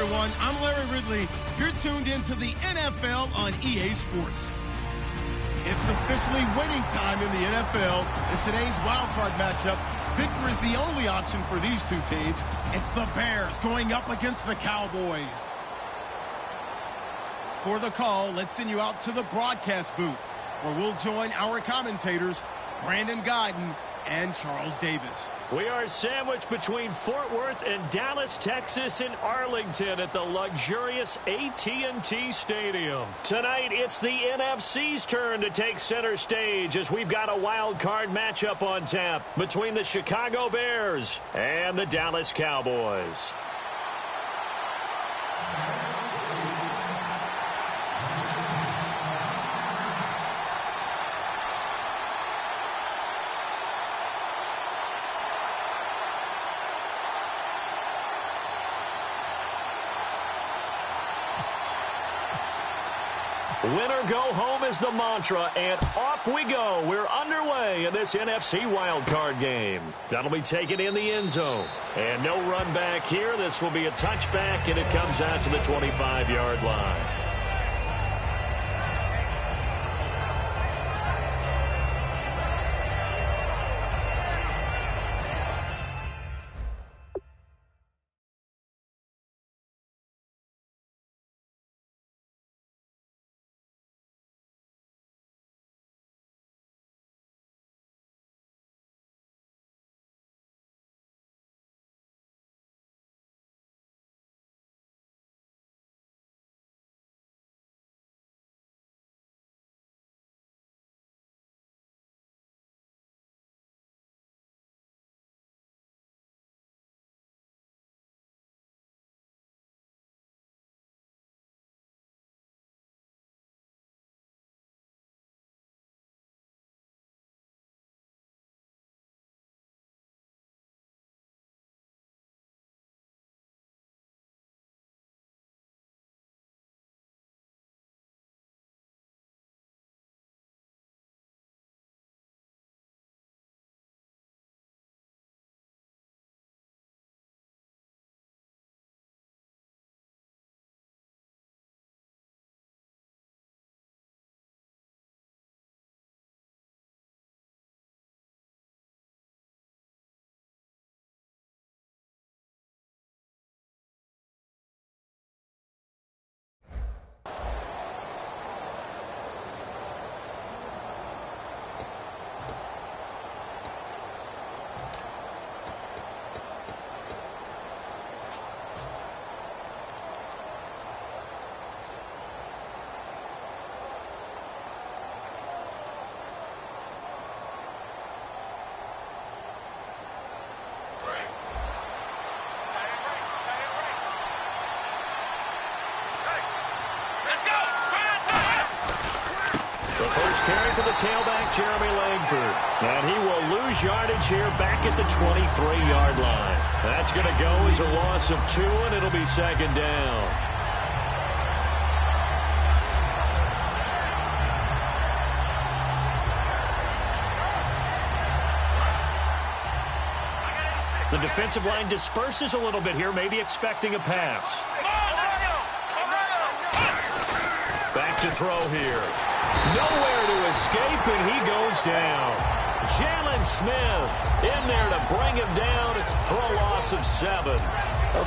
everyone. I'm Larry Ridley. You're tuned into the NFL on EA Sports. It's officially winning time in the NFL. In today's wildcard matchup, victory is the only option for these two teams. It's the Bears going up against the Cowboys. For the call, let's send you out to the broadcast booth, where we'll join our commentators, Brandon Guyton and Charles Davis. We are sandwiched between Fort Worth and Dallas, Texas, in Arlington at the luxurious AT&T Stadium. Tonight, it's the NFC's turn to take center stage as we've got a wild card matchup on tap between the Chicago Bears and the Dallas Cowboys. Winner go home is the mantra, and off we go. We're underway in this NFC wildcard game. That'll be taken in the end zone. And no run back here. This will be a touchback, and it comes out to the 25-yard line. Carry for the tailback, Jeremy Langford. And he will lose yardage here back at the 23-yard line. That's going to go as a loss of 2, and it'll be second down. The defensive line disperses a little bit here, maybe expecting a pass. Back to throw here. Nowhere to escape, and he goes down. Jalen Smith in there to bring him down for a loss of 7.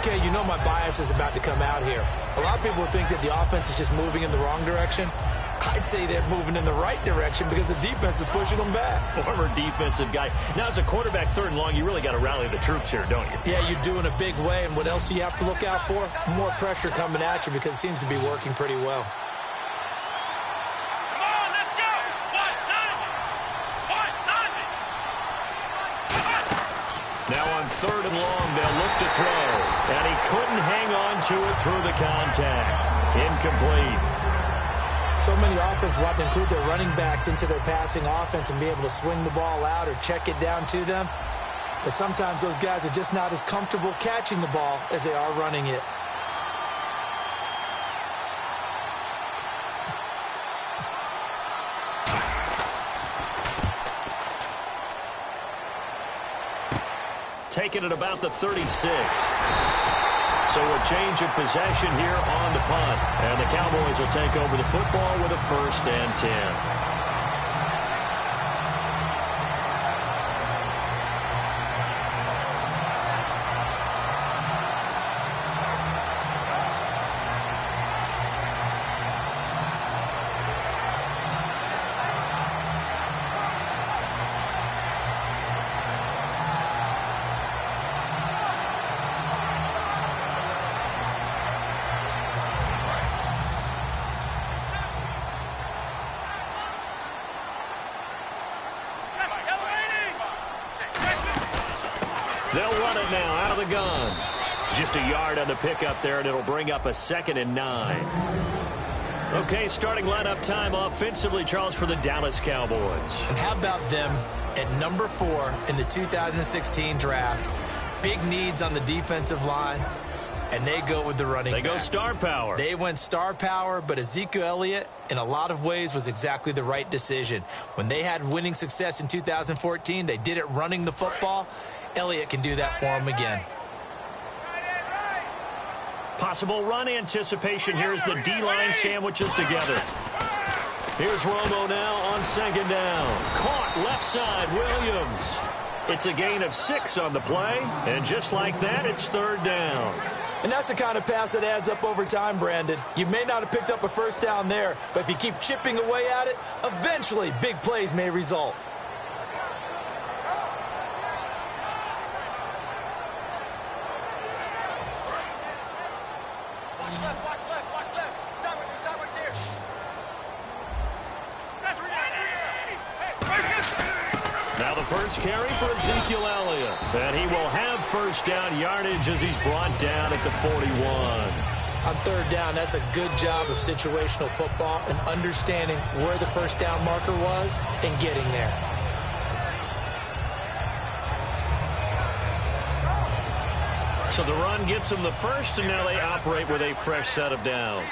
Okay, you know my bias is about to come out here. A lot of people think that the offense is just moving in the wrong direction. I'd say they're moving in the right direction because the defense is pushing them back. Former defensive guy. Now, as a quarterback, 3rd and long, you really got to rally the troops here, don't you? Yeah, you do in a big way. And what else do you have to look out for? More pressure coming at you because it seems to be working pretty well. Now on 3rd and long, they'll look to throw. And he couldn't hang on to it through the contact. Incomplete. So many offenses want to include their running backs into their passing offense and be able to swing the ball out or check it down to them. But sometimes those guys are just not as comfortable catching the ball as they are running it. Taken at about the 36. So a change of possession here on the punt. And the Cowboys will take over the football with a 1st and 10. They'll run it now out of the gun. Just a yard on the pickup there, and it'll bring up a 2nd and 9. Okay, starting lineup time offensively, Charles, for the Dallas Cowboys. And how about them at number 4 in the 2016 draft? Big needs on the defensive line, and they go with the running back. They go star power. They went star power, but Ezekiel Elliott, in a lot of ways, was exactly the right decision. When they had winning success in 2014, they did it running the football. Elliott can do that for him again. Possible run anticipation here as the D-line sandwiches together. Here's Romo now on 2nd down. Caught left side, Williams. It's a gain of 6 on the play, and just like that, it's 3rd down. And that's the kind of pass that adds up over time, Brandon. You may not have picked up a 1st down there, but if you keep chipping away at it, eventually big plays may result. Now the first carry for Ezekiel Elliott. And he will have 1st down yardage as he's brought down at the 41. On 3rd down, that's a good job of situational football and understanding where the 1st down marker was and getting there. So the run gets them the 1st, and now they operate with a fresh set of downs.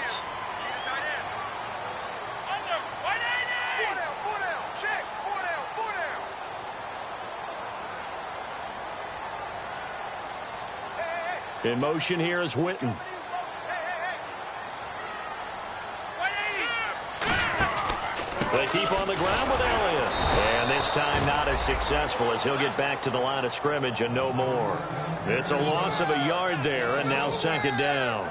In motion here is Witten. They keep on the ground with Elliott. And this time not as successful as he'll get back to the line of scrimmage and no more. It's a loss of a yard there, and now 2nd down.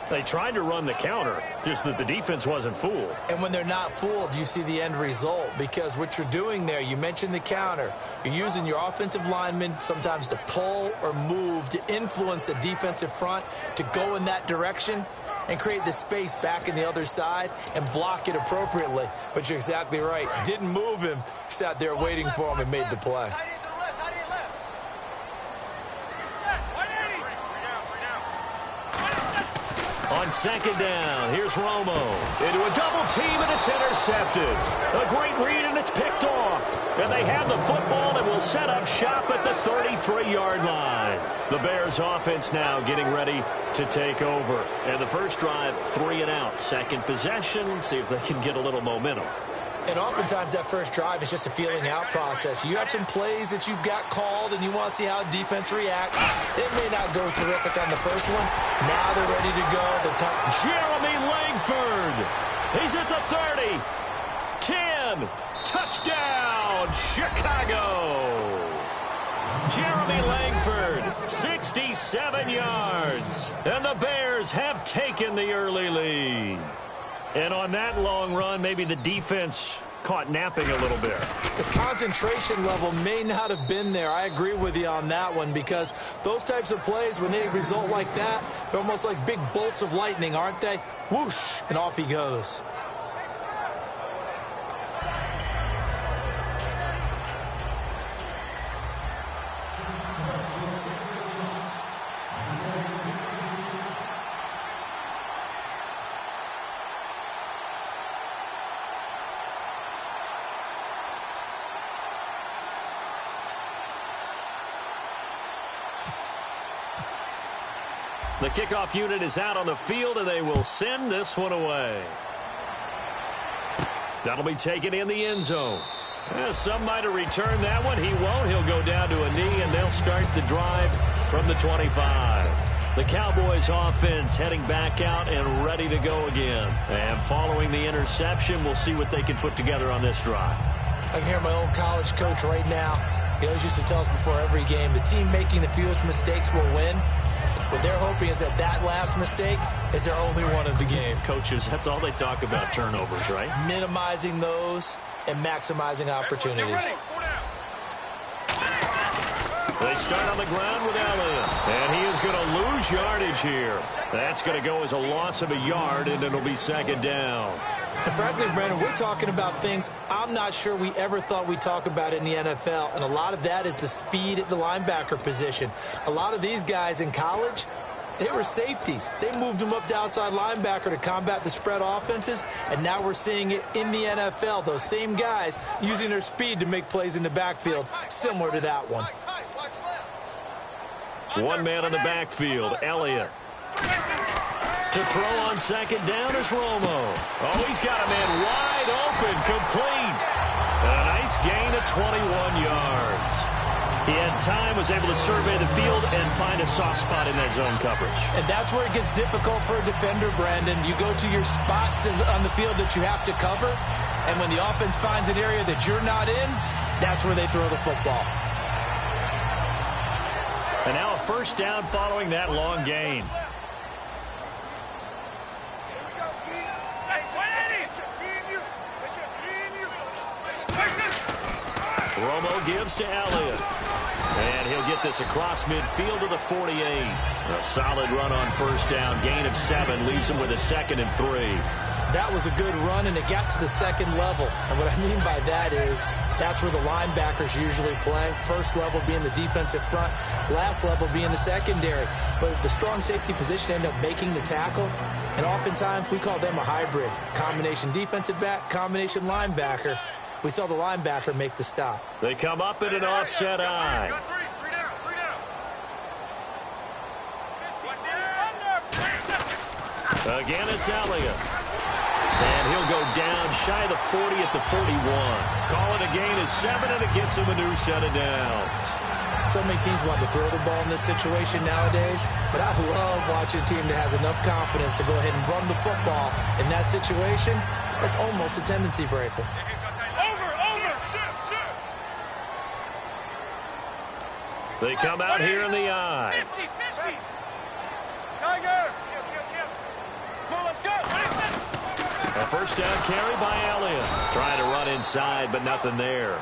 They tried to run the counter, just that the defense wasn't fooled. And when they're not fooled, you see the end result, because what you're doing there, you mentioned the counter. You're using your offensive linemen sometimes to pull or move to influence the defensive front to go in that direction and create the space back in the other side and block it appropriately. But you're exactly right. Didn't move him. Sat there waiting for him and made the play. On 2nd down, here's Romo into a double team, and it's intercepted. A great read, and it's picked off. And they have the football and will set up shop at the 33-yard line. The Bears offense now getting ready to take over. And the first drive, 3 and out. Second possession, see if they can get a little momentum. And oftentimes that first drive is just a feeling out process. You have some plays that you've got called and you want to see how defense reacts. It may not go terrific on the first one. Now they're ready to go. Jeremy Langford. He's at the 30. 10. Touchdown, Chicago. Jeremy Langford, 67 yards. And the Bears have taken the early lead. And on that long run, maybe the defense caught napping a little bit. The concentration level may not have been there. I agree with you on that one, because those types of plays, when they result like that, they're almost like big bolts of lightning, aren't they? Whoosh, and off he goes. The kickoff unit is out on the field, and they will send this one away. That'll be taken in the end zone. Some might have returned that one. He won't. He'll go down to a knee, and they'll start the drive from the 25. The Cowboys offense heading back out and ready to go again. And following the interception, we'll see what they can put together on this drive. I can hear my old college coach right now. He always used to tell us before every game, the team making the fewest mistakes will win. What they're hoping is that last mistake is their only one of the game. Coaches, that's all they talk about, turnovers, right? Minimizing those and maximizing opportunities. They start on the ground with Elliott, and he is going to lose yardage here. That's going to go as a loss of a yard, and it'll be second down. And frankly, Brandon, we're talking about things I'm not sure we ever thought we'd talk about in the NFL, and a lot of that is the speed at the linebacker position. A lot of these guys in college, they were safeties. They moved them up to outside linebacker to combat the spread offenses, and now we're seeing it in the NFL. Those same guys using their speed to make plays in the backfield, similar to that one. One man in the backfield, Elliott. To throw on second down is Romo. Oh, he's got a man wide open, complete. And a nice gain of 21 yards. He had time, was able to survey the field and find a soft spot in that zone coverage. And that's where it gets difficult for a defender, Brandon. You go to your spots on the field that you have to cover, and when the offense finds an area that you're not in, that's where they throw the football. And now a first down following that long gain. Romo gives to Elliott. And he'll get this across midfield to the 48. A solid run on first down. Gain of 7 leaves him with a 2nd and 3. That was a good run, and it got to the second level. And what I mean by that is that's where the linebackers usually play. First level being the defensive front, last level being the secondary. But the strong safety position ended up making the tackle. And oftentimes we call them a hybrid. Combination defensive back, combination linebacker. We saw the linebacker make the stop. They come up in an offset eye. Again, it's Elliott. And he'll go down shy of the 40 at the 41. Call it a gain of 7, and it gets him a new set of downs. So many teams want to throw the ball in this situation nowadays, but I love watching a team that has enough confidence to go ahead and run the football. In that situation, that's almost a tendency breaker. They come out here in the eye. 50, 50. Tiger. Let's go. A first down carry by Elliott. Trying to run inside, but nothing there.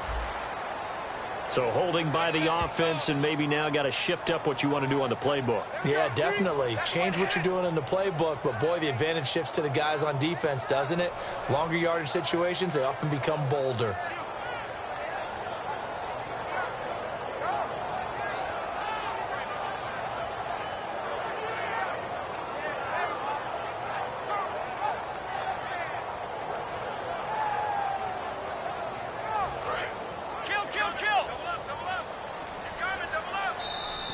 So holding by the offense, and maybe now got to shift up what you want to do on the playbook. Yeah, definitely. Change what you're doing in the playbook, but boy, the advantage shifts to the guys on defense, doesn't it? Longer yardage situations, they often become bolder.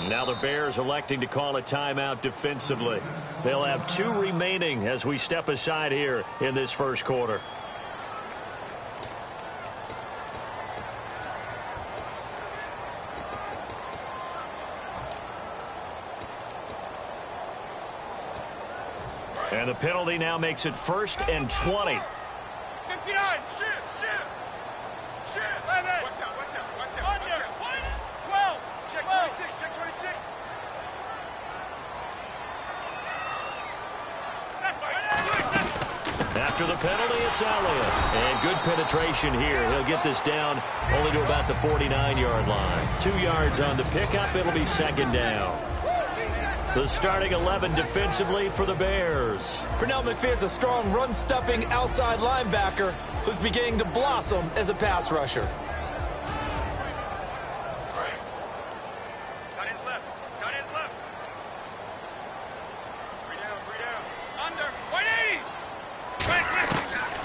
Now the Bears electing to call a timeout defensively. They'll have 2 remaining as we step aside here in this first quarter. And the penalty now makes it 1st and 20. 59. Shoot. Watch out. Under. 12. Check 26. After the penalty, it's Elliott. And good penetration here. He'll get this down only to about the 49-yard line. 2 yards on the pickup. It'll be second down. The starting 11 defensively for the Bears. Pernell McPhee is a strong run-stuffing outside linebacker who's beginning to blossom as a pass rusher. Cut his left. 3 down. Under. 180.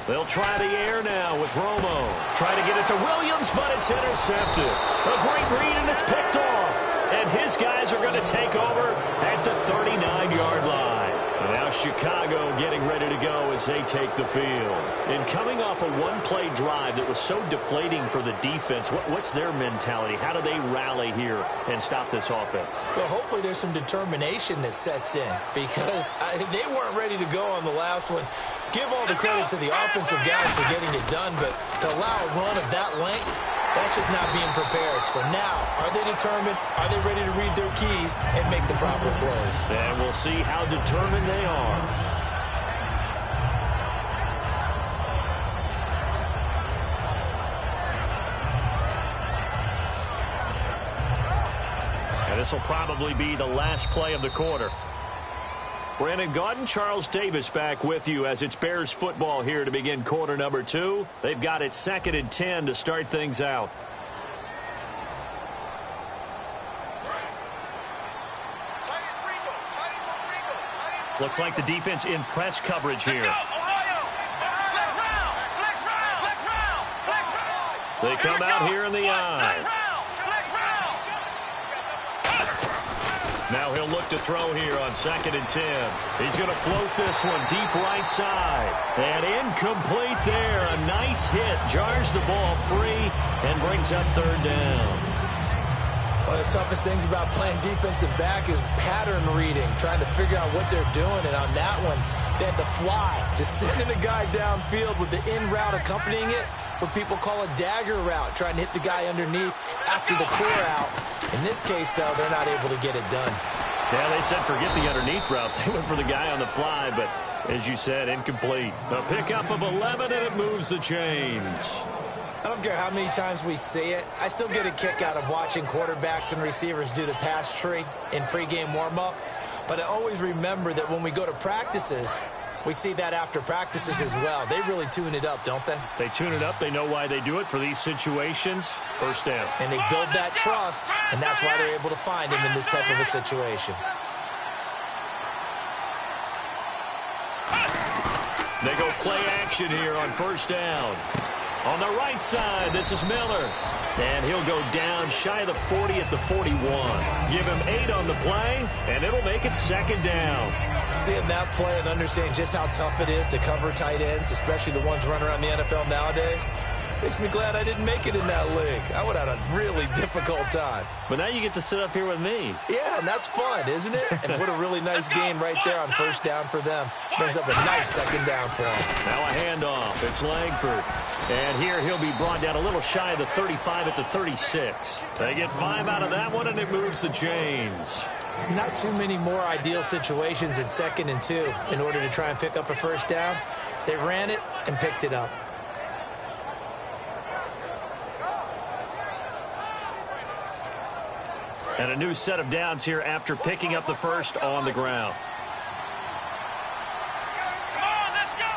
They'll try the air now with Romo. Try to get it to Williams, but it's intercepted. A great read, and it's picked off. And his guys are going to take over at the 39-yard line. And now Chicago getting ready to go as they take the field. And coming off a one-play drive that was so deflating for the defense, what's their mentality? How do they rally here and stop this offense? Well, hopefully there's some determination that sets in because they weren't ready to go on the last one. Give all the credit to the offensive guys for getting it done, but to allow a run of that length, that's just not being prepared. So now, are they determined? Are they ready to read their keys and make the proper plays? And we'll see how determined they are. And this will probably be the last play of the quarter. Brandon Gaudin, Charles Davis back with you as it's Bears football here to begin quarter number 2. They've got it 2nd and 10 to start things out. Looks like the defense in press coverage here. They come out here in the eye. Now he'll look to throw here on 2nd and 10. He's going to float this one deep right side. And incomplete there. A nice hit. Jars the ball free and brings up 3rd down. One of the toughest things about playing defensive back is pattern reading, trying to figure out what they're doing. And on that one, they had to fly, just sending a guy downfield with the in route accompanying it, what people call a dagger route, trying to hit the guy underneath after the core out. In this case, though, they're not able to get it done. Yeah, they said forget the underneath route. They went for the guy on the fly, but as you said, incomplete. A pickup of 11, and it moves the chains. I don't care how many times we see it. I still get a kick out of watching quarterbacks and receivers do the pass tree in pregame warm-up. But I always remember that when we go to practices, we see that after practices as well. They really tune it up, don't they? They tune it up. They know why they do it for these situations. 1st down. And they build that trust, and that's why they're able to find him in this type of a situation. They go play action here on 1st down. On the right side, this is Miller. And he'll go down shy of the 40 at the 41. Give him 8 on the play, and it'll make it 2nd down. Seeing that play and understanding just how tough it is to cover tight ends, especially the ones running around the NFL nowadays, makes me glad I didn't make it in that league. I would have had a really difficult time. But now you get to sit up here with me. Yeah, and that's fun, isn't it? And what a really nice gain right there on 1st down for them. Brings up a nice 2nd down for them. Now a handoff. It's Langford. And here he'll be brought down a little shy of the 35 at the 36. They get 5 out of that one, and it moves the chains. Not too many more ideal situations in 2nd and 2 in order to try and pick up a 1st down. They ran it and picked it up. And a new set of downs here after picking up the 1st on the ground. Come on, let's go.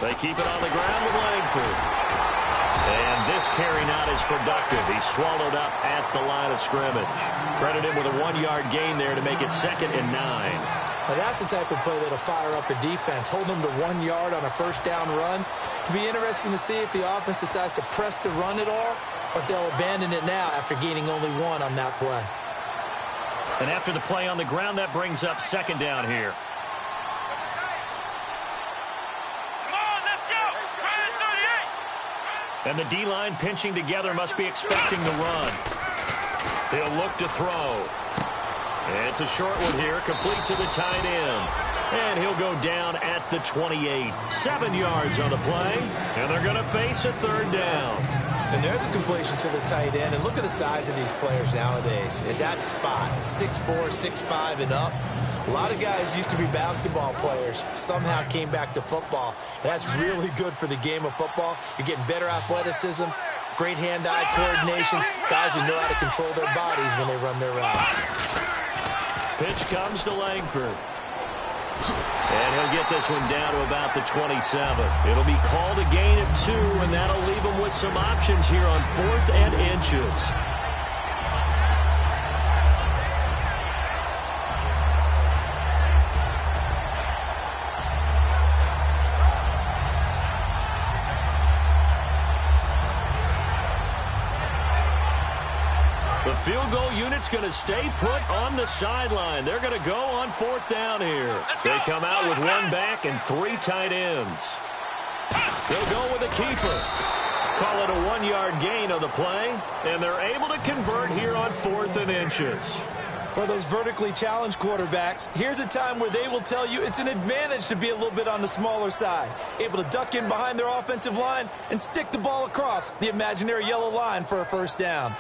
They keep it on the ground with Langford. And this carry not as productive. He's swallowed up at the line of scrimmage. Credit him with a 1-yard gain there to make it 2nd and 9. Now that's the type of play that'll fire up the defense. Hold them to 1 yard on a 1st down run. It'll be interesting to see if the offense decides to press the run at all or if they'll abandon it now after gaining only 1 on that play. And after the play on the ground, that brings up 2nd down here. And the D-line pinching together must be expecting the run. He'll look to throw. It's a short one here, complete to the tight end. And he'll go down at the 28. 7 yards on the play, and they're going to face a 3rd down. And there's a completion to the tight end. And look at the size of these players nowadays. At that spot, 6'4", 6'5", and up. A lot of guys used to be basketball players, somehow came back to football. That's really good for the game of football. You're getting better athleticism, great hand-eye coordination, guys who know how to control their bodies when they run their routes. Pitch comes to Langford. And he'll get this one down to about the 27. It'll be called a gain of 2, and that'll leave him with some options here on 4th and inches. The field goal unit's going to stay put on the sideline. They're going to go on 4th down here. They come out with 1 back and 3 tight ends. They'll go with a keeper. Call it a 1-yard gain on the play, and they're able to convert here on 4th and inches. For those vertically challenged quarterbacks, here's a time where they will tell you it's an advantage to be a little bit on the smaller side. Able to duck in behind their offensive line and stick the ball across the imaginary yellow line for a 1st down.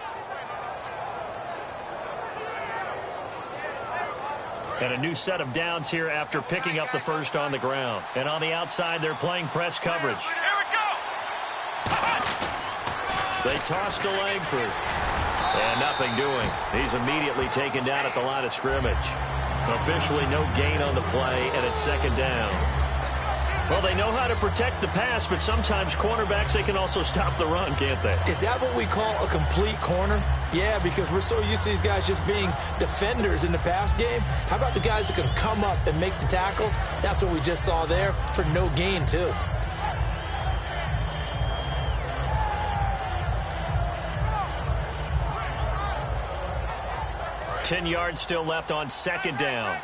And a new set of downs here after picking up the 1st on the ground. And on the outside, they're playing press coverage. Here we go. They toss to Langford. And nothing doing. He's immediately taken down at the line of scrimmage. Officially no gain on the play, and it's 2nd down. Well, they know how to protect the pass, but sometimes cornerbacks, they can also stop the run, can't they? Is that what we call a complete corner? Yeah, because we're so used to these guys just being defenders in the pass game. How about the guys who can come up and make the tackles? That's what we just saw there for no gain, too. Ten yards still left on 2nd down.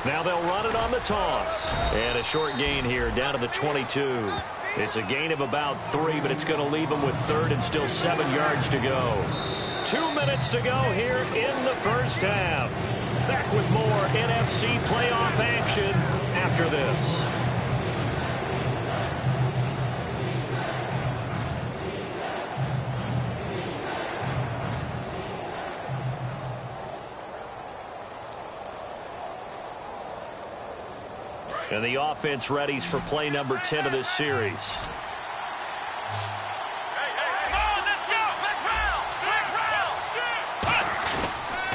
Now they'll run it on the toss. And a short gain here down to the 22. It's a gain of about 3, but it's going to leave them with 3rd and still 7 yards to go. 2 minutes to go here in the 1st half. Back with more NFC playoff action after this. And the offense readies for play number 10 of this series.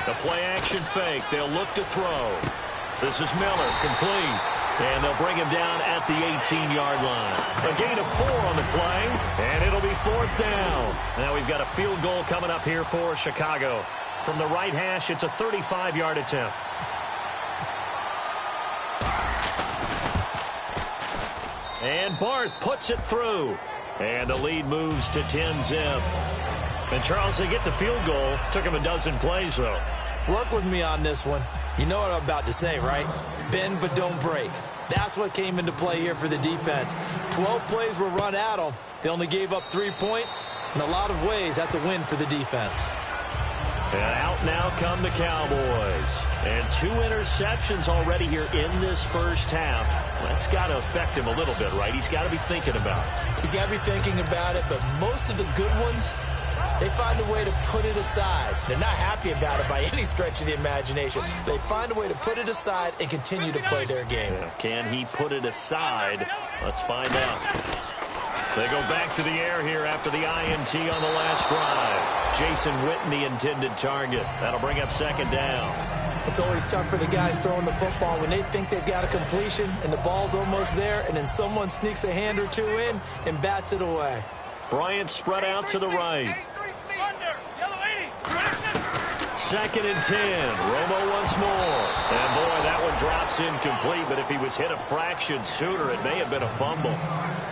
The play-action fake. They'll look to throw. This is Miller, complete. And they'll bring him down at the 18-yard line. A gain of 4 on the play, and it'll be 4th down. Now we've got a field goal coming up here for Chicago. From the right hash, it's a 35-yard attempt. And Barth puts it through. And the lead moves to 10-zip. And, Charles, they get the field goal. Took him a dozen plays, though. Work with me on this one. You know what I'm about to say, right? Bend but don't break. That's what came into play here for the defense. 12 plays were run at them. They only gave up 3 points. In a lot of ways, that's a win for the defense. And out now come the Cowboys. And 2 interceptions already here in this 1st half. That's got to affect him a little bit, right? He's got to be thinking about it. He's got to be thinking about it, but most of the good ones, they find a way to put it aside. They're not happy about it by any stretch of the imagination. They find a way to put it aside and continue to play their game. Yeah, can he put it aside? Let's find out. They go back to the air here after the INT on the last drive. Jason Witten, the intended target. That'll bring up 2nd down. It's always tough for the guys throwing the football when they think they've got a completion and the ball's almost there, and then someone sneaks a hand or 2 in and bats it away. Bryant spread out to the right. 2nd and 10. Romo once more. And, boy, that one drops incomplete, but if he was hit a fraction sooner, it may have been a fumble.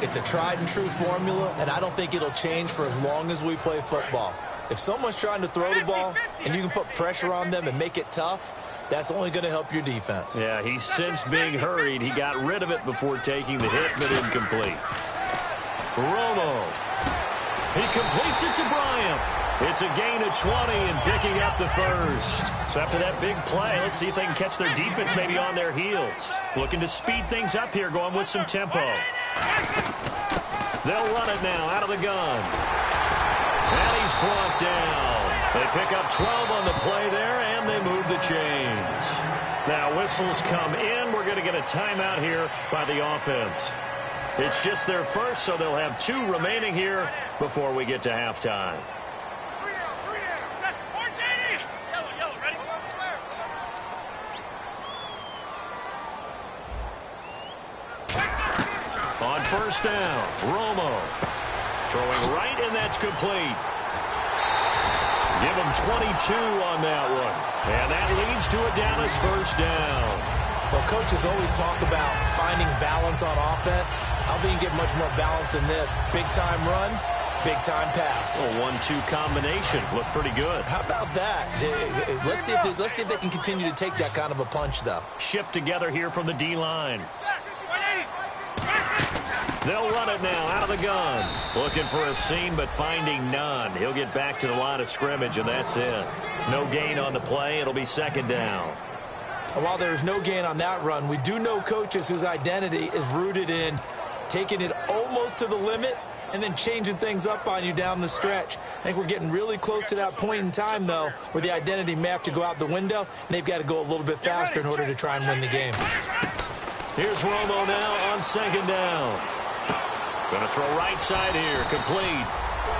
It's a tried-and-true formula, and I don't think it'll change for as long as we play football. If someone's trying to throw the ball and you can put pressure on them and make it tough, that's only going to help your defense. Yeah, he's since being hurried. He got rid of it before taking the hit, but incomplete. Romo. He completes it to Bryant. It's a gain of 20 and picking up the 1st. So after that big play, let's see if they can catch their defense maybe on their heels. Looking to speed things up here, going with some tempo. They'll run it now out of the gun. And he's brought down. They pick up 12 on the play there, and they move the chains. Now whistles come in. We're going to get a timeout here by the offense. It's just their 1st, so they'll have 2 remaining here before we get to halftime. On 1st down, Romo throwing right, and that's complete. Give him 22 on that one. And that leads to a Dallas 1st down. Well, coaches always talk about finding balance on offense. I don't think you get much more balance than this. Big-time run, big-time pass. A 1-2 combination. Looked pretty good. How about that? Let's see if they can continue to take that kind of a punch, though. Shift together here from the D-line. They'll run it now out of the gun. Looking for a seam, but finding none. He'll get back to the line of scrimmage, and that's it. No gain on the play. It'll be second down. And while there's no gain on that run, we do know coaches whose identity is rooted in taking it almost to the limit and then changing things up on you down the stretch. I think we're getting really close to that point in time, though, where the identity may have to go out the window, and they've got to go a little bit faster in order to try and win the game. Here's Romo now on second down. Going to throw right side here, complete.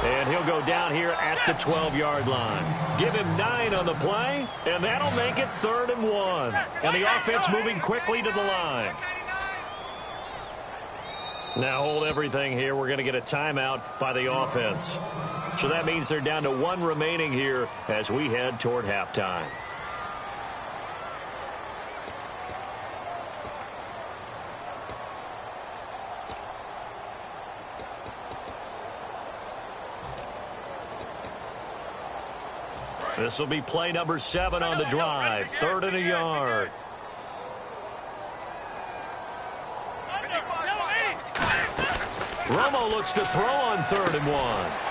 And he'll go down here at the 12-yard line. Give him 9 on the play, and that'll make it 3rd and 1. And the offense moving quickly to the line. Now hold everything here. We're going to get a timeout by the offense. So that means they're down to 1 remaining here as we head toward halftime. This will be play number 7 on the drive. 3rd and a yard. Romo looks to throw on 3rd and 1.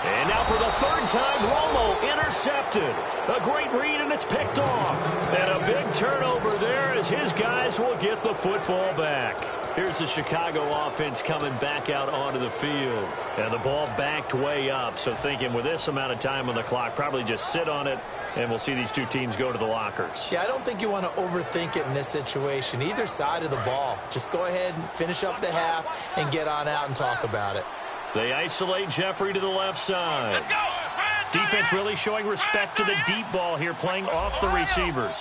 And now for the 3rd time, Romo intercepted. A great read, and it's picked off. And a big turnover there as his guys will get the football back. Here's the Chicago offense coming back out onto the field. And the ball backed way up. So thinking with this amount of time on the clock, probably just sit on it, and we'll see these two teams go to the lockers. Yeah, I don't think you want to overthink it in this situation. Either side of the ball. Just go ahead and finish up the half and get on out and talk about it. They isolate Jeffrey to the left side. Defense really showing respect to the deep ball here, playing off the receivers.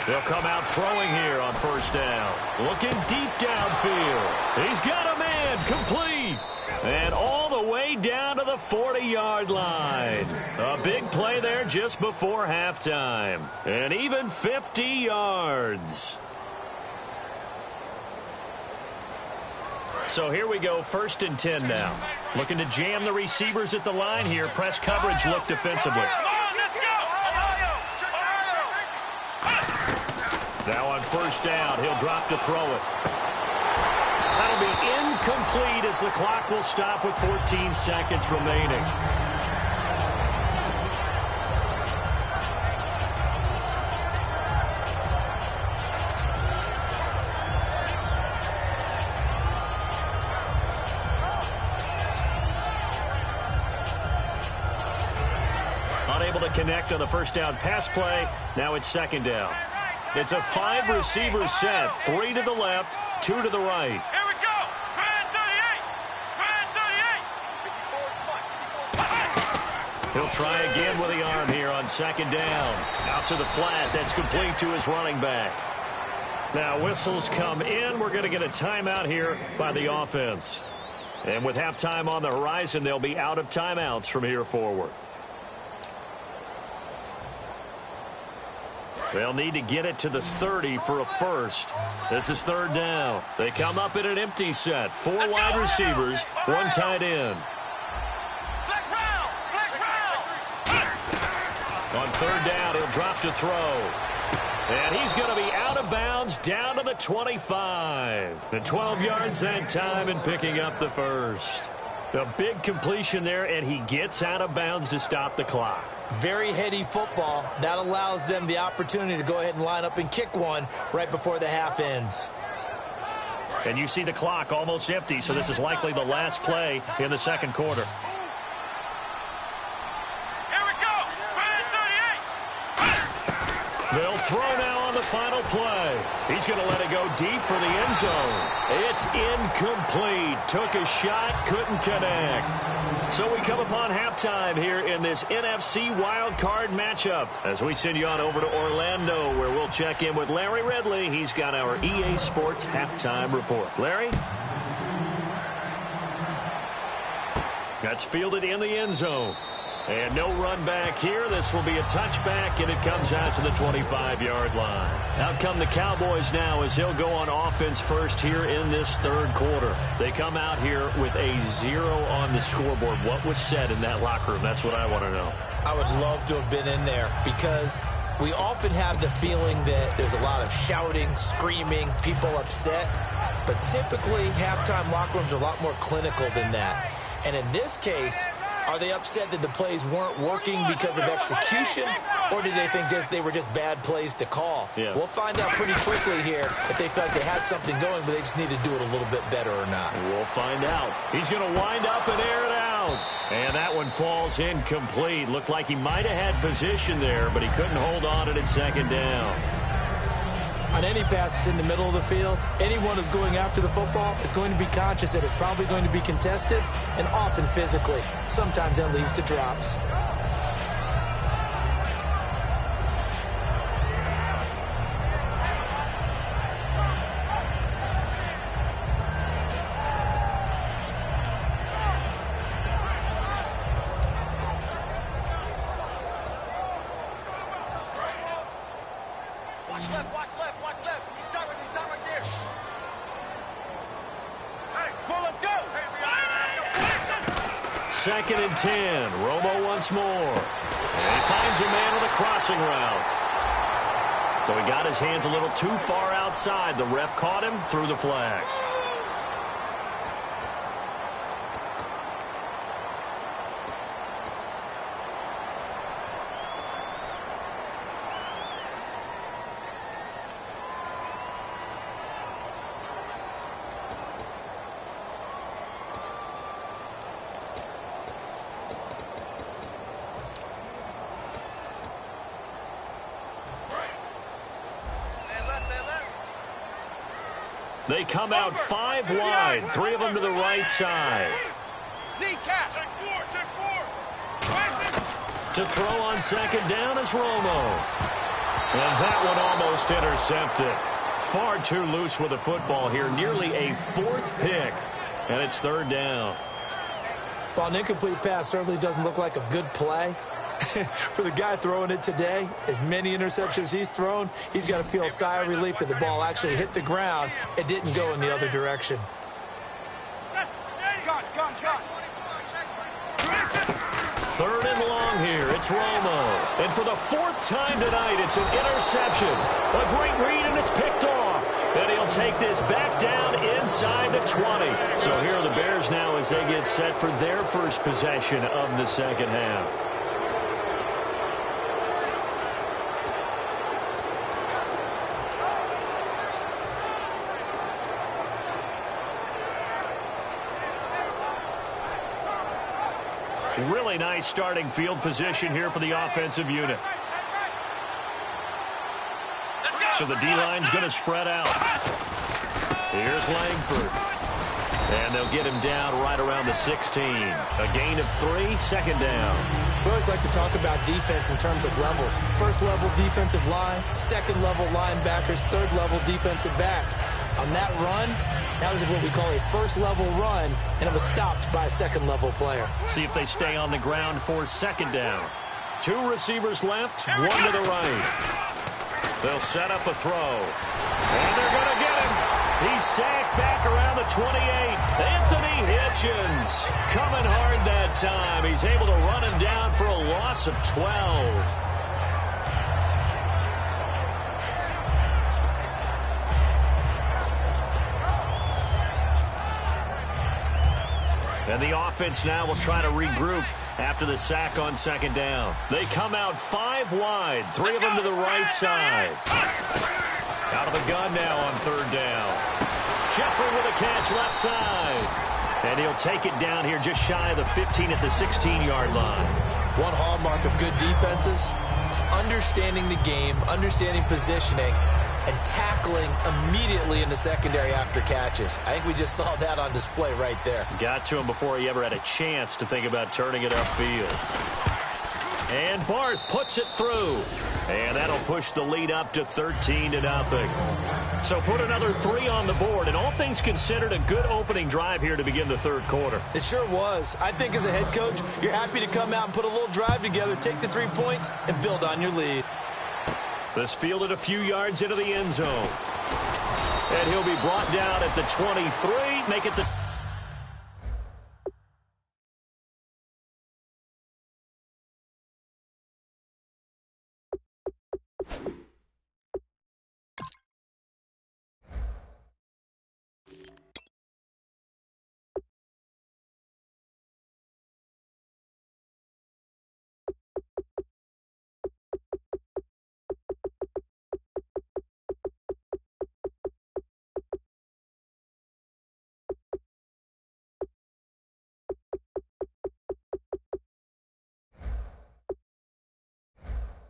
They'll come out throwing here on 1st down. Looking deep downfield. He's got a man, complete. And all the way down to the 40-yard line. A big play there just before halftime. And even 50 yards. So here we go, 1st and 10 now. Looking to jam the receivers at the line here. Press coverage look defensively. Now on 1st down, he'll drop to throw it. That'll be incomplete as the clock will stop with 14 seconds remaining. Unable to connect on the 1st down pass play. Now it's 2nd down. It's a 5-receiver set. 3 to the left, 2 to the right. Here we go. Grand 38. He'll try again with the arm here on 2nd down. Out to the flat. That's complete to his running back. Now whistles come in. We're going to get a timeout here by the offense. And with halftime on the horizon, they'll be out of timeouts from here forward. They'll need to get it to the 30 for a first. This is 3rd down. They come up in an empty set. 4 wide receivers, 1 tight end. On 3rd down, he'll drop to throw. And he's going to be out of bounds down to the 25. And 12 yards that time and picking up the first. A big completion there, and he gets out of bounds to stop the clock. Very heady football. That allows them the opportunity to go ahead and line up and kick one right before the half ends. And you see the clock almost empty, so this is likely the last play in the 2nd quarter. Here we go. Grand 38. They'll throw now on the final play. He's going to let it go deep for the end zone. It's incomplete. Took a shot, couldn't connect. So we come upon halftime here in this NFC wild card matchup as we send you on over to Orlando, where we'll check in with Larry Ridley. He's got our EA Sports halftime report. Larry? That's fielded in the end zone. And no run back here. This will be a touchback, and it comes out to the 25-yard line. Out come the Cowboys now as they'll go on offense first here in this third quarter. They come out here with a 0 on the scoreboard. What was said in that locker room? That's what I want to know. I would love to have been in there because we often have the feeling that there's a lot of shouting, screaming, people upset. But typically, halftime locker rooms are a lot more clinical than that. And in this case, are they upset that the plays weren't working because of execution, or did they think they were just bad plays to call? Yeah. We'll find out pretty quickly here if they feel like they had something going, but they just need to do it a little bit better or not. We'll find out. He's going to wind up and air it out. And that one falls incomplete. Looked like he might have had position there, but he couldn't hold on to it at second down. On any passes in the middle of the field, anyone who's going after the football is going to be conscious that it's probably going to be contested, and often physically. Sometimes that leads to drops. Watch left. He's tight right there. Hey, well, let's go. Second and 10. Romo once more. And he finds a man with a crossing route. So he got his hands a little too far outside. The ref caught him, threw the flag. They come out 5 wide, 3 of them to the right side. Z-Cat. Take four. To throw on second down is Romo. And that one almost intercepted. Far too loose with the football here. Nearly a 4th pick. And it's third down. Well, an incomplete pass certainly doesn't look like a good play. For the guy throwing it today, as many interceptions he's thrown, he's got to feel a sigh of relief that the ball actually hit the ground and didn't go in the other direction. Third and long here. It's Romo. And for the 4th time tonight, it's an interception. A great read, and it's picked off. And he'll take this back down inside the 20. So here are the Bears now as they get set for their first possession of the second half. Really nice starting field position here for the offensive unit. So the D-line's going to spread out. Here's Langford. And they'll get him down right around the 16. A gain of 3, second down. We always like to talk about defense in terms of levels. First level defensive line, second level linebackers, third level defensive backs. On that run, that was what we call a first level run, and it was stopped by a second level player. See if they stay on the ground for second down. 2 receivers left, 1 to the right. They'll set up a throw. And they're going to get him. He's sacked back around the 28. Anthony Hitchens coming hard that time. He's able to run him down for a loss of 12. And the offense now will try to regroup after the sack on second down. They come out 5 wide, 3 of them to the right side. Out of the gun now on third down. Jeffrey with a catch left side. And he'll take it down here just shy of the 15 at the 16-yard line. One hallmark of good defenses is understanding the game, understanding positioning, and tackling immediately in the secondary after catches. I think we just saw that on display right there. Got to him before he ever had a chance to think about turning it upfield. And Barth puts it through. And that'll push the lead up to 13-0. So put another 3 on the board, and all things considered, a good opening drive here to begin the third quarter. It sure was. I think as a head coach, you're happy to come out and put a little drive together, take the 3 points, and build on your lead. This fielded a few yards into the end zone. And he'll be brought down at the 23, make it the...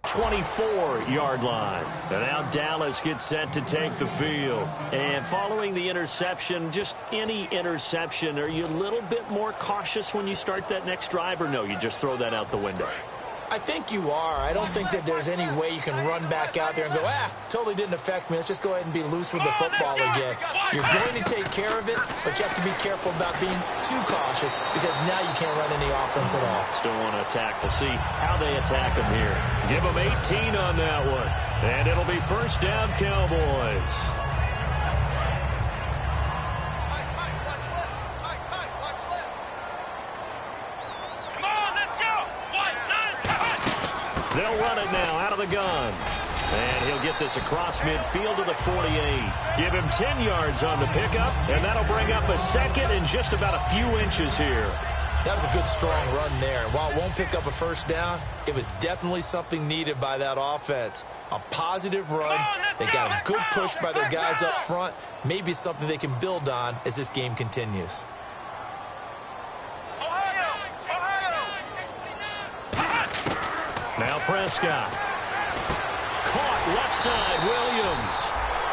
...24-yard line. And now Dallas gets set to take the field. And following the interception, just any interception, are you a little bit more cautious when you start that next drive, or no, you just throw that out the window? I think you are. I don't think that there's any way you can run back out there and go, totally didn't affect me. Let's just go ahead and be loose with the football again. You're going to take care of it, but you have to be careful about being too cautious because now you can't run any offense at all. Still want to attack. We'll see how they attack them here. Give them 18 on that one. And it'll be first down, Cowboys. They'll run it now out of the gun. And he'll get this across midfield to the 48. Give him 10 yards on the pickup, and that'll bring up a second and just about a few inches here. That was a good, strong run there. While it won't pick up a first down, it was definitely something needed by that offense. A positive run. They got a good push by their guys up front. Maybe something they can build on as this game continues. Now Prescott. Caught left side, Williams.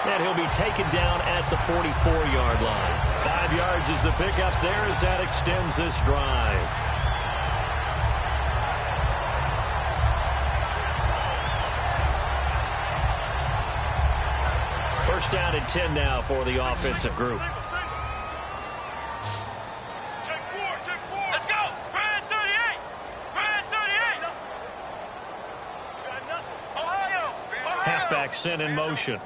And he'll be taken down at the 44-yard line. 5 yards is the pickup there as that extends this drive. First down and 10 now for the offensive group. Halfback sent in motion.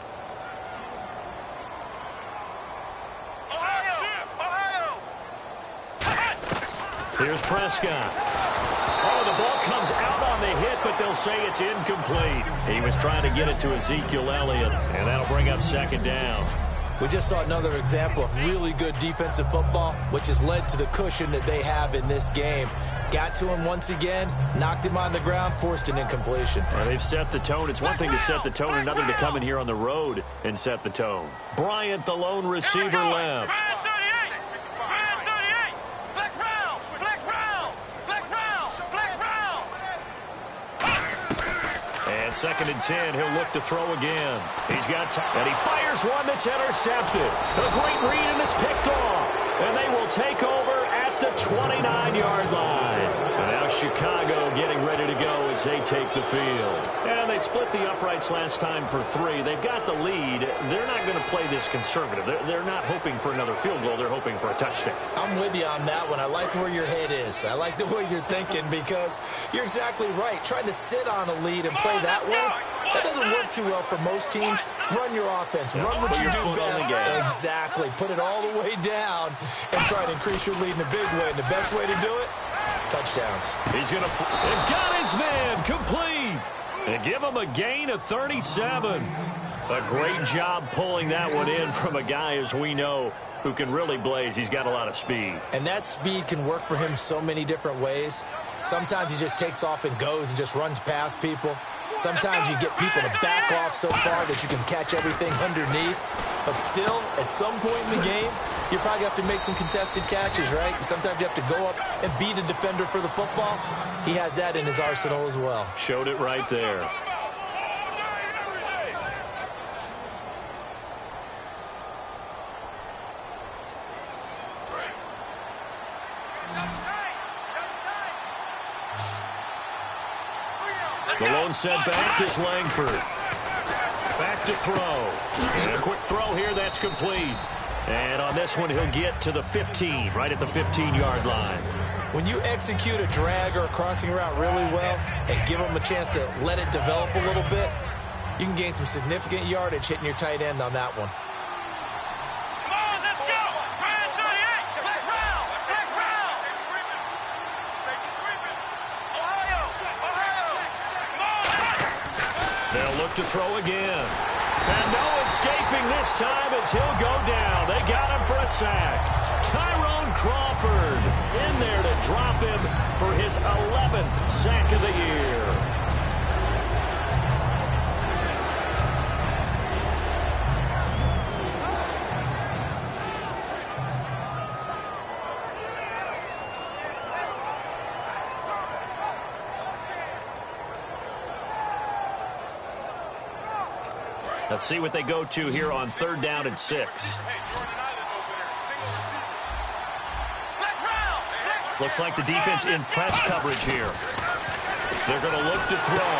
Here's Prescott. Oh, the ball comes out on the hit, but they'll say it's incomplete. He was trying to get it to Ezekiel Elliott, and that'll bring up second down. We just saw another example of really good defensive football, which has led to the cushion that they have in this game. Got to him once again, knocked him on the ground, forced an incompletion. Well, they've set the tone. It's one thing to set the tone, another to come in here on the road and set the tone. Bryant, the lone receiver, left. And second and 10, he'll look to throw again. He's got time, and he fires one that's intercepted. A great read, and it's picked off. And they will take over at the 29-yard line. And now Chicago getting ready to go as they take the field. And they split the uprights last time for 3. They've got the lead. They're not going to play this conservative. They're not hoping for another field goal. They're hoping for a touchdown. I'm with you on that one. I like where your head is. I like the way you're thinking because you're exactly right. Trying to sit on a lead and play that way, that doesn't work too well for most teams. Run your offense. Run what you do best. Exactly. Put it all the way down and try to increase your lead in a big way. And the best way to do it, touchdowns. He's going to and got his man complete. And give him a gain of 37. A great job pulling that one in from a guy, as we know, who can really blaze. He's got a lot of speed. And that speed can work for him so many different ways. Sometimes he just takes off and goes and just runs past people. Sometimes you get people to back off so far that you can catch everything underneath. But still, at some point in the game, you probably have to make some contested catches, right? Sometimes you have to go up and beat a defender for the football. He has that in his arsenal as well. Showed it right there. The lone set back is Langford. Back to throw. And a quick throw here, that's complete. And on this one, he'll get to the 15, right at the 15-yard line. When you execute a drag or a crossing route really well and give them a chance to let it develop a little bit, you can gain some significant yardage hitting your tight end on that one. Come on, let's go! Man 38! Check round! Check round! Ohio! Come on! They'll look to throw again. And no escaping this time as he'll go down. They got him for a sack. Tyrone Crawford in there to drop him for his 11th sack of the year. Let's see what they go to here on 3rd down and 6. Looks like the defense in press coverage here. They're going to look to throw.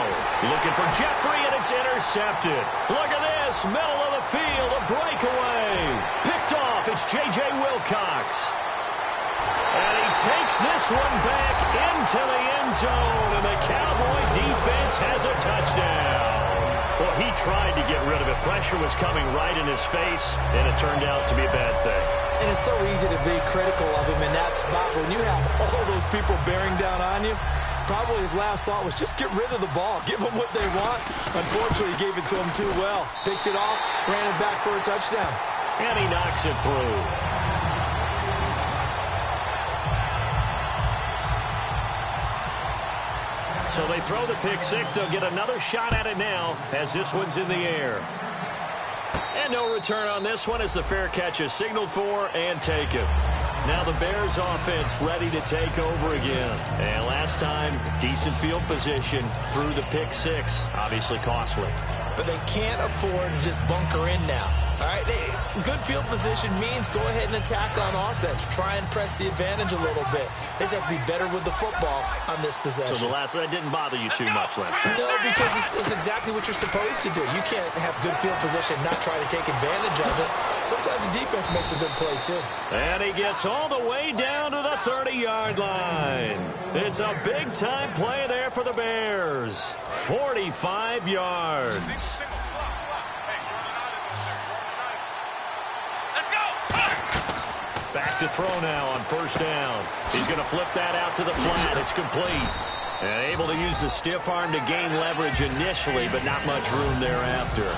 Looking for Jeffrey, and it's intercepted. Look at this. Middle of the field, a breakaway. Picked off. It's J.J. Wilcox. And he takes this one back into the end zone, and the Cowboy defense has a touchdown. Well, he tried to get rid of it. Pressure was coming right in his face, and it turned out to be a bad thing. And it's so easy to be critical of him in that spot. When you have all those people bearing down on you, probably his last thought was just get rid of the ball. Give them what they want. Unfortunately, he gave it to them too well. Picked it off, ran it back for a touchdown. And he knocks it through. So they throw the pick six. They'll get another shot at it now as this one's in the air. And no return on this one as the fair catch is signaled for and taken. Now the Bears offense ready to take over again. And last time, decent field position through the pick six. Obviously costly. But they can't afford to just bunker in now. All right, good field position means go ahead and attack on offense. Try and press the advantage a little bit. They just have to be better with the football on this possession. So the last one didn't bother you too much last time? No, because it's exactly what you're supposed to do. You can't have good field position and not try to take advantage of it. Sometimes the defense makes a good play, too. And he gets all the way down to the 30-yard line. It's a big-time play there for the Bears. 45 yards. Back to throw now on 1st down. He's going to flip that out to the flat. It's complete. And able to use the stiff arm to gain leverage initially, but not much room thereafter.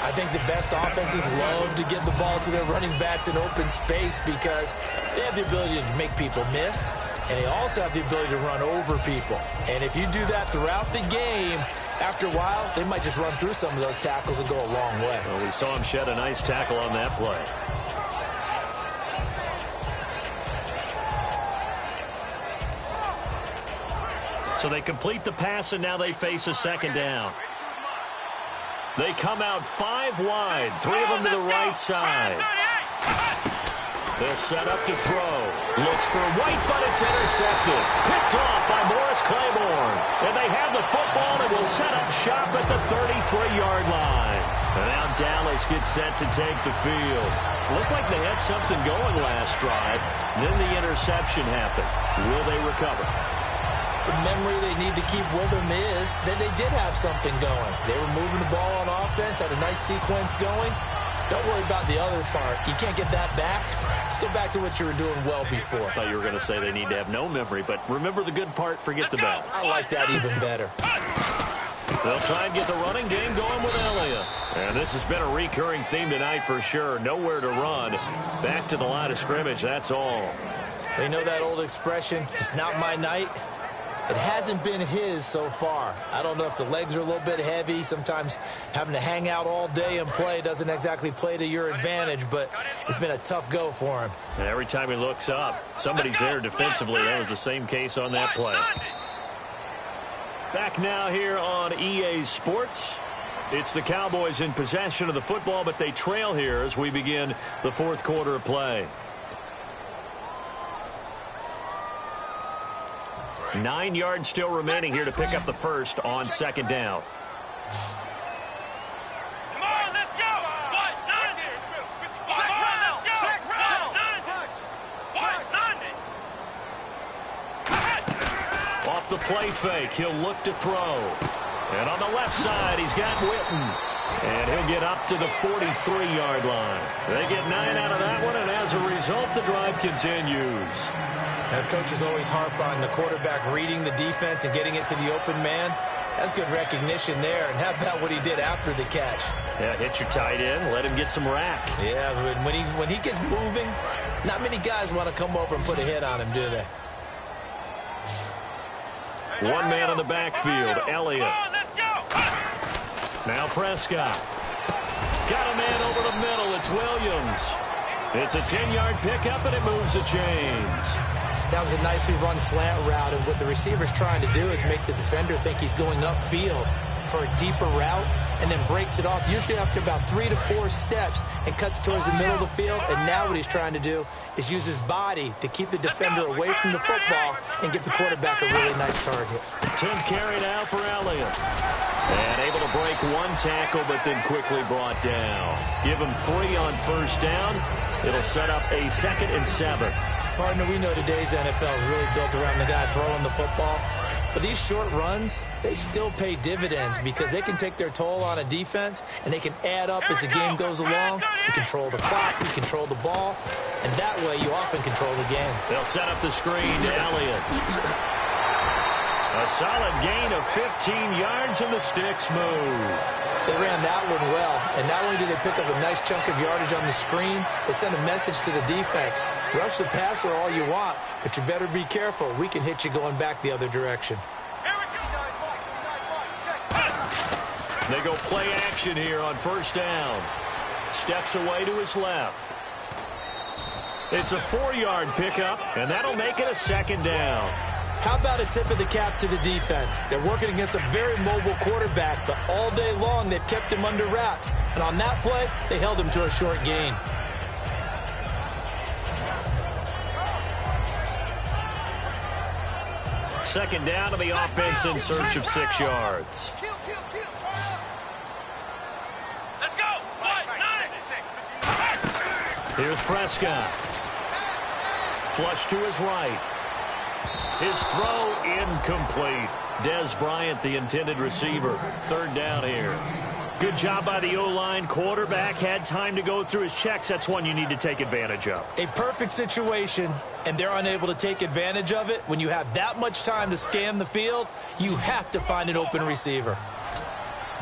I think the best offenses love to give the ball to their running backs in open space because they have the ability to make people miss, and they also have the ability to run over people. And if you do that throughout the game, after a while, they might just run through some of those tackles and go a long way. Well, we saw him shed a nice tackle on that play. So they complete the pass, and now they face a 2nd down. They come out 5 wide, 3 of them to the right side. They'll set up to throw. Looks for White, but it's intercepted. Picked off by Morris Claiborne. And they have the football and will set up shop at the 33-yard line. And now Dallas gets set to take the field. Looked like they had something going last drive. Then the interception happened. Will they recover? The memory they need to keep with them is that they did have something going. They were moving the ball on offense, had a nice sequence going. Don't worry about the other part. You can't get that back. Let's go back to what you were doing well before. I thought you were going to say they need to have no memory, but remember the good part, forget the bad. I like that even better. They'll try and get the running game going with Elliott. And this has been a recurring theme tonight for sure. Nowhere to run. Back to the line of scrimmage, that's all. They know that old expression, it's not my night. It hasn't been his so far. I don't know if the legs are a little bit heavy. Sometimes having to hang out all day and play doesn't exactly play to your advantage, but it's been a tough go for him. And every time he looks up, somebody's there defensively. That was the same case on that play. Back now here on EA Sports. It's the Cowboys in possession of the football, but they trail here as we begin the 4th quarter of play. 9 yards still remaining here to pick up the first on second down. Come on, let's go! What? None! Check round! Check round! What? None! Off the play fake, he'll look to throw. And on the left side, he's got Witten. And he'll get up to the 43-yard line. They get 9 out of that one, and as a result, the drive continues. Now, coaches always harp on the quarterback reading the defense and getting it to the open man. That's good recognition there. And how about what he did after the catch? Yeah, hit your tight end, let him get some rack. Yeah, when he gets moving, not many guys want to come over and put a hit on him, do they? One man in the backfield, Elliott. Now Prescott. Got a man over the middle. It's Williams. It's a 10-yard pickup, and it moves the chains. That was a nicely run slant route, and what the receiver's trying to do is make the defender think he's going upfield for a deeper route, and then breaks it off, usually after about 3 to 4 steps, and cuts towards the middle of the field. And now what he's trying to do is use his body to keep the defender away from the football and give the quarterback a really nice target. 10th carry now for Elliott. And able to break one tackle, but then quickly brought down. Give him 3 on first down. It'll set up a 2nd and 7. Partner, we know today's NFL is really built around the guy throwing the football. But these short runs, they still pay dividends because they can take their toll on a defense, and they can add up as the game goes along. You control the clock, you control the ball, and that way you often control the game. They'll set up the screen to Elliott. A solid gain of 15 yards, and the sticks move. They ran that one well, and not only did they pick up a nice chunk of yardage on the screen, they sent a message to the defense. Rush the passer all you want, but you better be careful. We can hit you going back the other direction. They go play action here on first down. Steps away to his left. It's a 4-yard pickup, and that'll make it a 2nd down. How about a tip of the cap to the defense? They're working against a very mobile quarterback, but all day long they've kept him under wraps. And on that play, they held him to a short gain. Second down to the offense in search of 6 yards. Let's go! Here's Prescott. Flush to his right. His throw incomplete. Des Bryant, the intended receiver. 3rd down here. Good job by the O-line. Quarterback had time to go through his checks. That's one you need to take advantage of. A perfect situation, and they're unable to take advantage of it. When you have that much time to scan the field, you have to find an open receiver.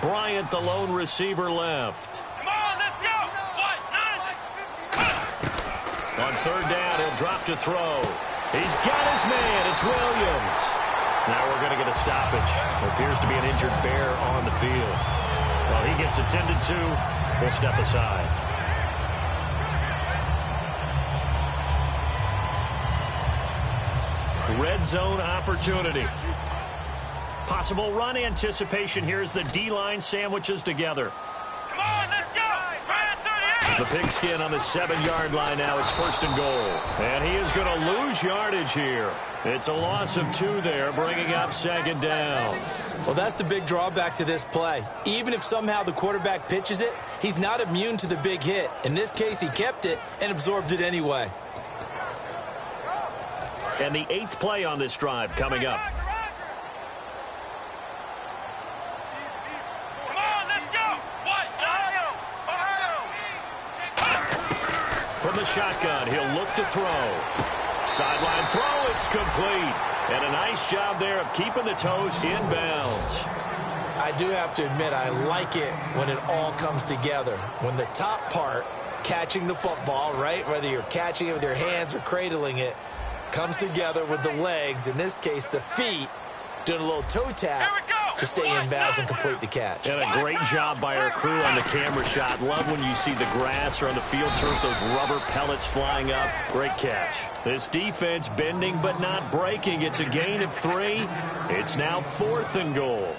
Bryant, the lone receiver, left. Come on, let's go! On 3rd down, he'll drop to throw. He's got his man. It's Williams. Now we're going to get a stoppage. There appears to be an injured bear on the field. Well, he gets attended to. We'll step aside. Red zone opportunity. Possible run anticipation. Here's the D-line sandwiches together. Come on, let's go! The pigskin on the 7-yard line now. It's 1st and goal. And he is going to lose yardage here. It's a loss of 2 there, bringing up 2nd down. Well, that's the big drawback to this play. Even if somehow the quarterback pitches it, he's not immune to the big hit. In this case, he kept it and absorbed it anyway. And the 8th play on this drive coming up. From the shotgun, he'll look to throw. Sideline throw, it's complete. And a nice job there of keeping the toes inbounds. I do have to admit, I like it when it all comes together. When the top part, catching the football, right, whether you're catching it with your hands or cradling it, comes together with the legs, in this case the feet, doing a little toe tap to stay in bounds and complete the catch. And a great job by our crew on the camera shot. Love when you see the grass or on the field turf, those rubber pellets flying up. Great catch. This defense bending but not breaking. It's a gain of 3. It's now 4th and goal.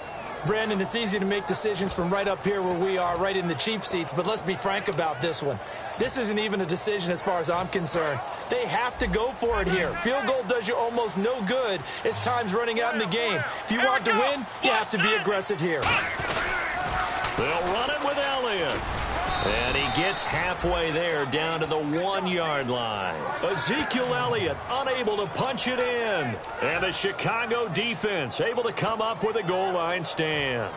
Brandon, it's easy to make decisions from right up here where we are, right in the cheap seats, but let's be frank about this one. This isn't even a decision as far as I'm concerned. They have to go for it here. Field goal does you almost no good as time's running out in the game. If you want to win, you have to be aggressive here. They'll run it with Elliott. And he gets halfway there, down to the 1-yard line. Ezekiel Elliott unable to punch it in. And the Chicago defense able to come up with a goal line stand.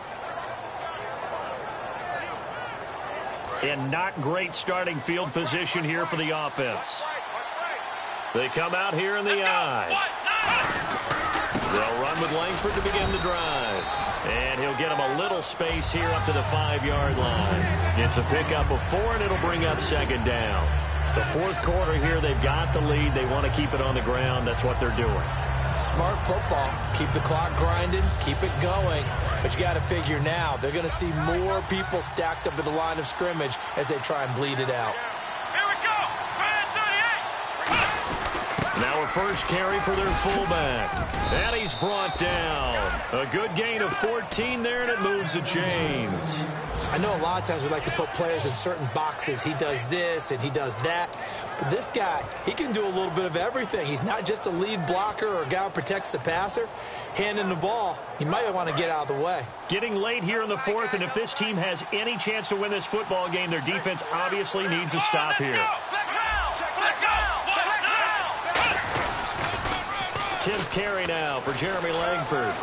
And not great starting field position here for the offense. They come out here in the I. They'll run with Langford to begin the drive. And he'll get him a little space here up to the 5-yard line. It's a pickup of 4, and it'll bring up second down. The fourth quarter here, they've got the lead. They want to keep it on the ground. That's what they're doing. Smart football. Keep the clock grinding. Keep it going. But you got to figure now, they're going to see more people stacked up at the line of scrimmage as they try and bleed it out. Here we go. Now a first carry for their fullback. And he's brought down. A good gain of 14 there, and it moves the chains. I know a lot of times we like to put players in certain boxes. He does this and he does that. But this guy, he can do a little bit of everything. He's not just a lead blocker or a guy who protects the passer. Handing the ball, he might want to get out of the way. Getting late here in the fourth, and if this team has any chance to win this football game, their defense obviously needs a stop here. 10th carry now for Jeremy Langford.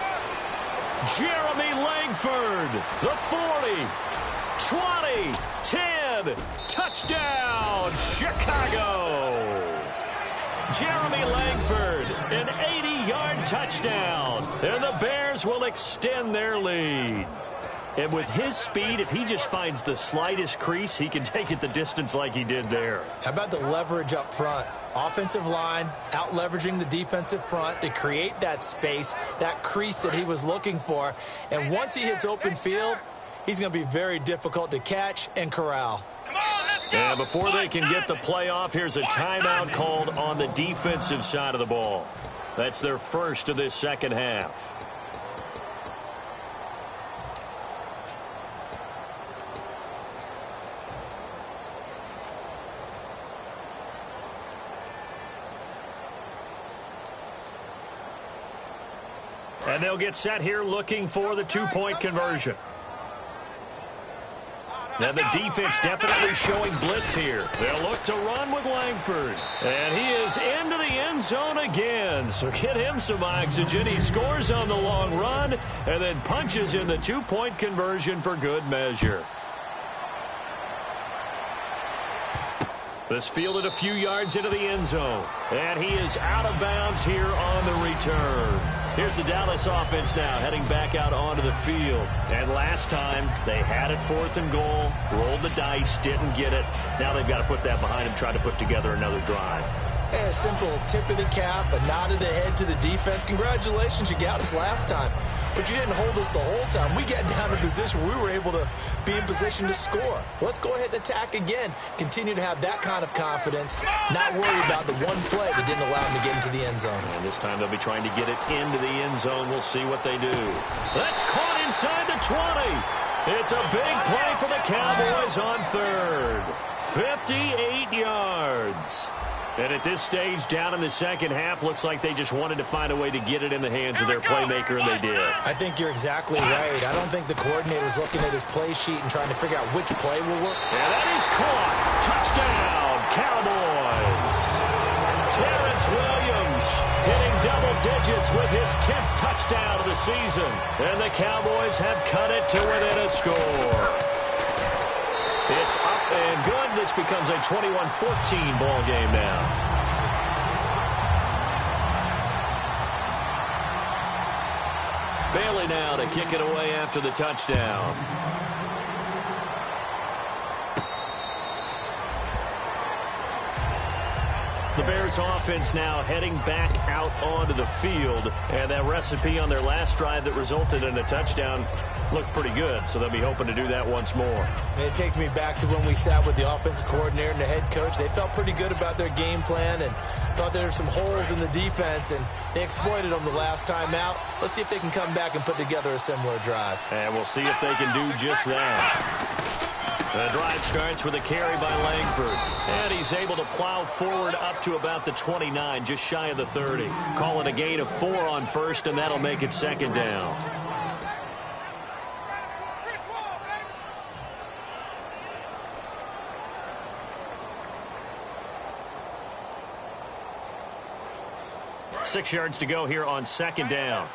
Jeremy Langford, the 40, 20, 10, touchdown, Chicago. Jeremy Langford, an 80-yard touchdown, and the Bears will extend their lead. And with his speed, if he just finds the slightest crease, he can take it the distance like he did there. How about the leverage up front? Offensive line out-leveraging the defensive front to create that space, that crease that he was looking for. And once he hits open field, he's going to be very difficult to catch and corral. And before they can get the play off, here's a timeout called on the defensive side of the ball. That's their first of this second half. And they'll get set here looking for the two-point conversion. Now the defense definitely showing blitz here. They'll look to run with Langford. And he is into the end zone again. So get him some oxygen. He scores on the long run and then punches in the two-point conversion for good measure. This fielded a few yards into the end zone. And he is out of bounds here on the return. Here's the Dallas offense now heading back out onto the field. And last time they had it 4th and goal, rolled the dice, didn't get it. Now they've got to put that behind them, try to put together another drive. And a simple tip of the cap, a nod of the head to the defense. Congratulations, you got us last time. But you didn't hold us the whole time. We got down in position where we were able to be in position to score. Let's go ahead and attack again. Continue to have that kind of confidence. Not worry about the one play that didn't allow them to get into the end zone. And this time they'll be trying to get it into the end zone. We'll see what they do. That's caught inside the 20. It's a big play for the Cowboys on 3rd. 58 yards. And at this stage, down in the second half, looks like they just wanted to find a way to get it in the hands of their playmaker, and they did. I think you're exactly right. I don't think the coordinator's looking at his play sheet and trying to figure out which play will work. And that is caught. Touchdown, Cowboys. Terrence Williams hitting double digits with his 10th touchdown of the season. And the Cowboys have cut it to within a score. It's up and good. This becomes a 21-14 ball game now. Bailey now to kick it away after the touchdown. The Bears offense now heading back out onto the field. And that recipe on their last drive that resulted in a touchdown looked pretty good, so they'll be hoping to do that once more. And it takes me back to when we sat with the offensive coordinator and the head coach. They felt pretty good about their game plan and thought there were some holes in the defense, and they exploited them the last time out. Let's see if they can come back and put together a similar drive. And we'll see if they can do just that. The drive starts with a carry by Langford. And he's able to plow forward up to about the 29, just shy of the 30. Call it a gain of 4 on first, and that'll make it second down. Six yards to go here on second down.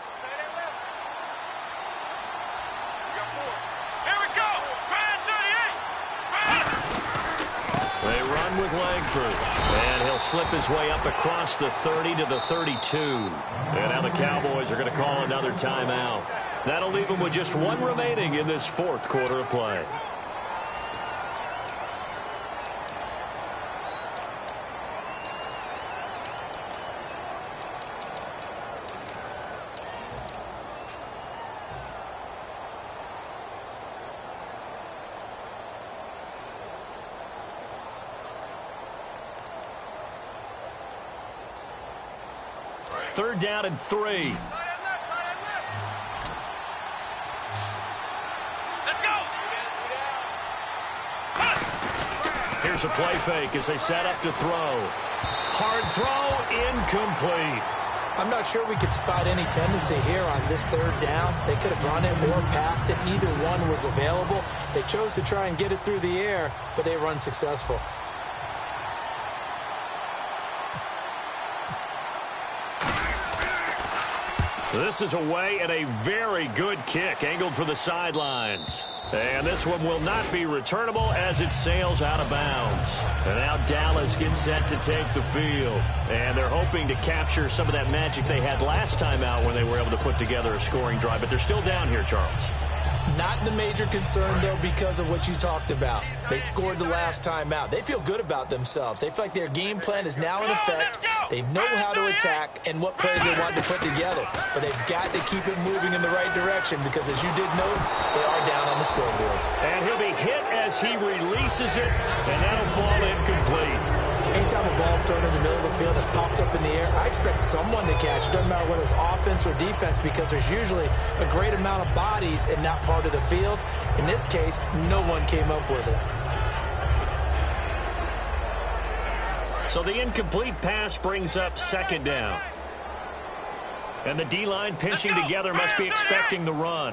They run with Langford, and he'll slip his way up across the 30 to the 32. And now the Cowboys are going to call another timeout. That'll leave them with just 1 remaining in this fourth quarter of play. Third down and 3. Let's go. Here's a play fake as they set up to throw. Hard throw, incomplete. I'm not sure we could spot any tendency here on this third down. They could have run it or passed it. Either one was available. They chose to try and get it through the air, but they were unsuccessful. This is away and a very good kick angled for the sidelines. And this one will not be returnable as it sails out of bounds. And now Dallas gets set to take the field. And they're hoping to capture some of that magic they had last time out when they were able to put together a scoring drive. But they're still down here, Charles. Not the major concern, though, because of what you talked about. They scored the last time out. They feel good about themselves. They feel like their game plan is now in effect. They know how to attack and what plays they want to put together. But they've got to keep it moving in the right direction because, as you did note, they are down on the scoreboard. And he'll be hit as he releases it, and that'll fall incomplete. Anytime a ball's thrown in the middle of the field and it's popped up in the air, I expect someone to catch. It doesn't matter whether it's offense or defense because there's usually a great amount of bodies in that part of the field. In this case, no one came up with it. So the incomplete pass brings up second down. And the D-line pinching together must be expecting the run.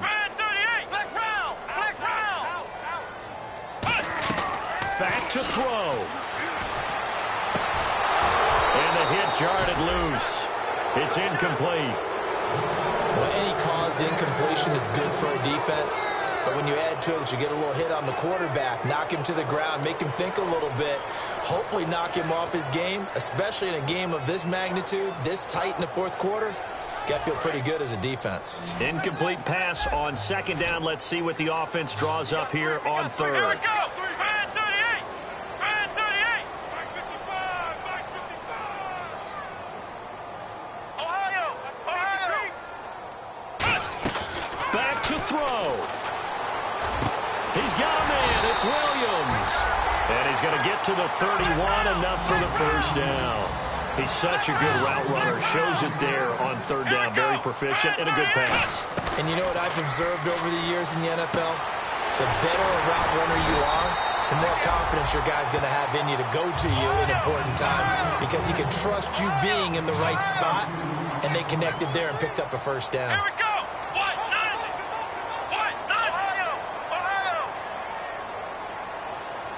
Back to throw. And the hit jarred it loose. It's incomplete. Well, any caused incompletion is good for a defense. But when you add to it that you get a little hit on the quarterback, knock him to the ground, make him think a little bit, hopefully knock him off his game, especially in a game of this magnitude, this tight in the fourth quarter, got to feel pretty good as a defense. Incomplete pass on second down. Let's see what the offense draws up here on third. Here we go. Back to throw. He's got a man. It's Williams. And he's going to get to the 31, enough for the first down. He's such a good route runner. Shows it there on third down. Very proficient and a good pass. And you know what I've observed over the years in the NFL? The better a route runner you are, the more confidence your guy's going to have in you to go to you in important times because he can trust you being in the right spot, and they connected there and picked up a first down. Here we go.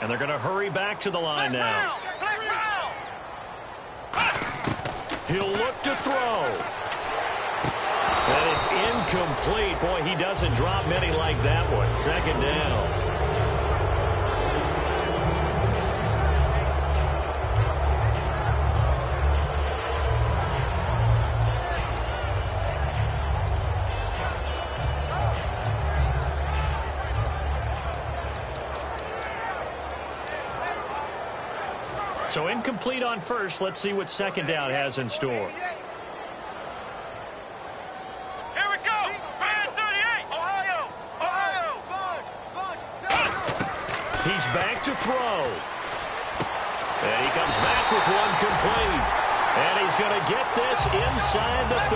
And they're going to hurry back to the line now. He'll look to throw. And it's incomplete. Boy, he doesn't drop many like that one. Second down. So incomplete on first. Let's see what second down has in store. Here we go. 38. Ohio. He's back to throw. And he comes back with one complete. And he's going to get this inside the 30.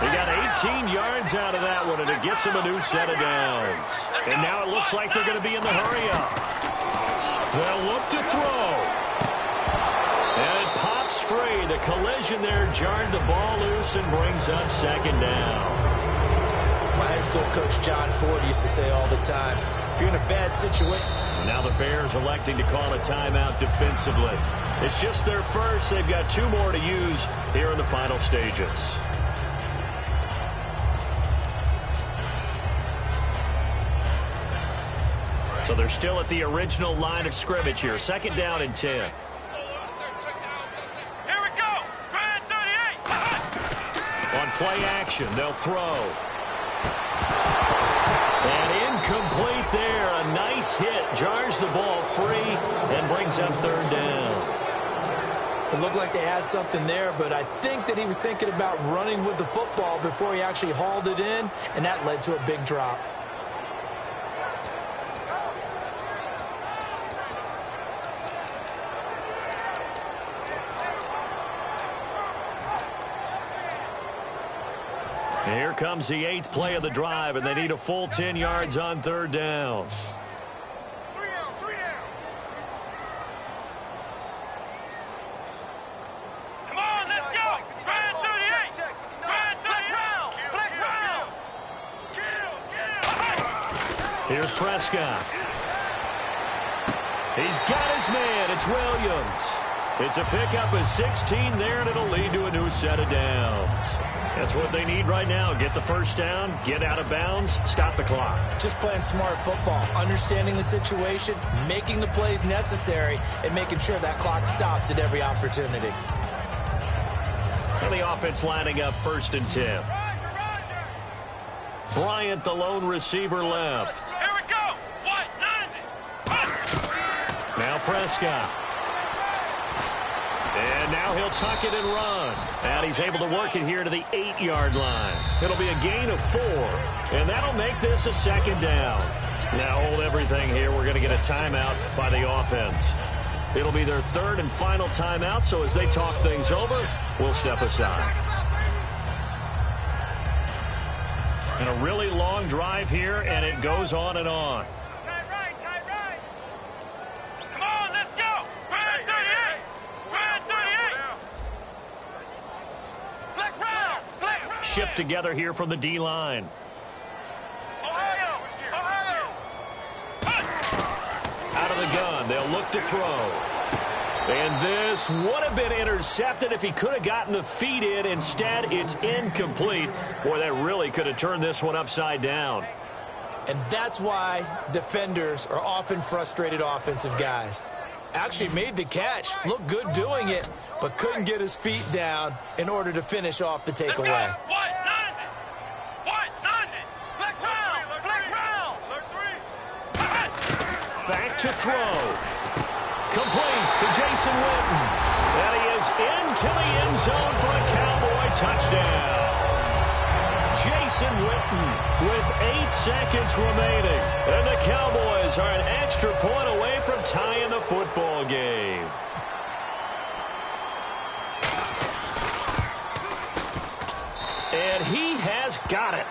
He got 18 yards out of that one, and it gets him a new set of downs. And now it looks like they're going to be in the hurry-up. They'll look to throw. And it pops free. The collision there jarred the ball loose and brings up second down. My high school coach, John Ford, used to say all the time, if you're in a bad situation. Now the Bears electing to call a timeout defensively. It's just their first. They've got 2 more to use here in the final stages. So they're still at the original line of scrimmage here. Second down and 10. Here we go. Grand 38. On play action, they'll throw. And incomplete there. A nice hit. Jars the ball free and brings up third down. It looked like they had something there, but I think that he was thinking about running with the football before he actually hauled it in, and that led to a big drop. Here comes the 8th play of the drive, and they need a full 10 yards on third down. Come on, let's go. Grand 38. Grand 38. Flex round. Here's Prescott. He's got his man. It's Williams. It's a pickup of 16 there, and it'll lead to a new set of downs. That's what they need right now. Get the first down, get out of bounds, stop the clock. Just playing smart football, understanding the situation, making the plays necessary, and making sure that clock stops at every opportunity. And the offense lining up 1st and 10. Bryant, the lone receiver, left. Here we go. What? 90. Now Prescott. And now he'll tuck it and run. And he's able to work it here to the 8-yard line. It'll be a gain of 4. And that'll make this a second down. Now hold everything here. We're going to get a timeout by the offense. It'll be their 3rd and final timeout. So as they talk things over, we'll step aside. And a really long drive here, and it goes on and on. Tight right. Come on, let's go. Grand 38. Grand 38. Flex round. Shift together here from the D-line. Ohio. Out of the gun, they'll look to throw. And this would have been intercepted if he could have gotten the feet in. Instead, it's incomplete. Boy, that really could have turned this one upside down. And that's why defenders are often frustrated offensive guys. Actually made the catch, looked good doing it, but couldn't get his feet down in order to finish off the takeaway. What? 90. Flex round. Back to throw. Complete to Jason Witten. And he is into the end zone for a Cowboy touchdown. Jason Witten with 8 seconds remaining. And the Cowboys are an extra point away from tying the football game. And he has got it.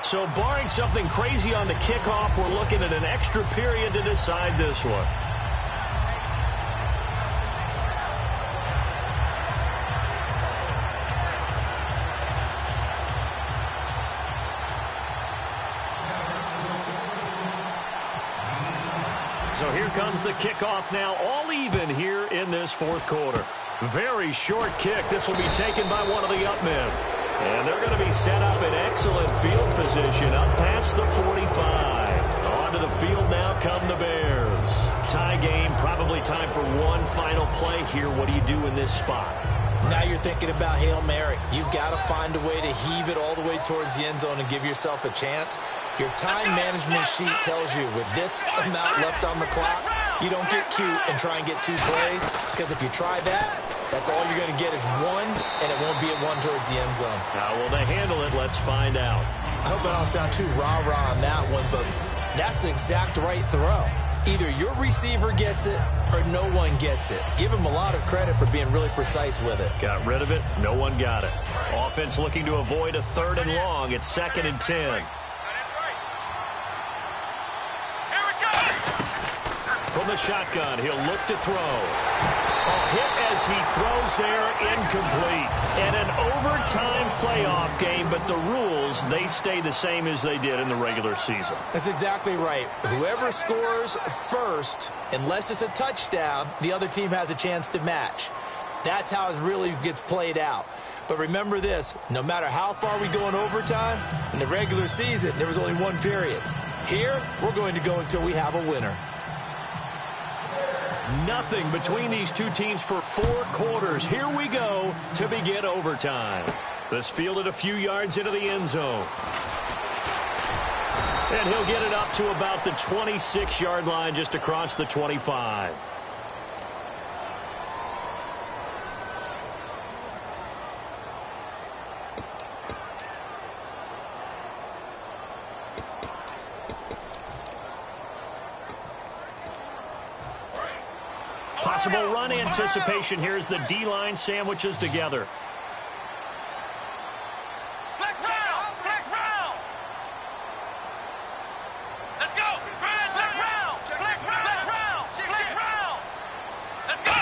So barring something crazy on the kickoff, we're looking at an extra period to decide this one. So here comes the kickoff now, all even here in this 4th quarter. Very short kick. This will be taken by one of the up men. And they're going to be set up in excellent field position up past the 45. Onto the field now come the Bears. Tie game, probably time for one final play here. What do you do in this spot? Now you're thinking about Hail Mary. You've got to find a way to heave it all the way towards the end zone and give yourself a chance. Your time management sheet tells you with this amount left on the clock, you don't get cute and try and get 2 plays, because if you try that, that's all you're going to get is 1, and it won't be a 1 towards the end zone. How will they handle it? Let's find out. I hope I don't sound too rah-rah on that one, but that's the exact right throw. Either your receiver gets it or no one gets it. Give him a lot of credit for being really precise with it. Got rid of it. No one got it. Offense looking to avoid a 3rd and long. It's 2nd and 10. From the shotgun, he'll look to throw. A hit as he throws there, incomplete. And an overtime playoff game, but the rules, they stay the same as they did in the regular season. That's exactly right. Whoever scores first, unless it's a touchdown, the other team has a chance to match. That's how it really gets played out. But remember this, no matter how far we go in overtime, in the regular season, there was only one period. Here, we're going to go until we have a winner. Nothing between these two teams for 4 quarters. Here we go to begin overtime. This fielded a few yards into the end zone. And he'll get it up to about the 26-yard line, just across the 25. Possible run anticipation here as the D-line sandwiches together. Flex round! Flex round! Let's go! Flex round! Flex round! Flex round! Let's go!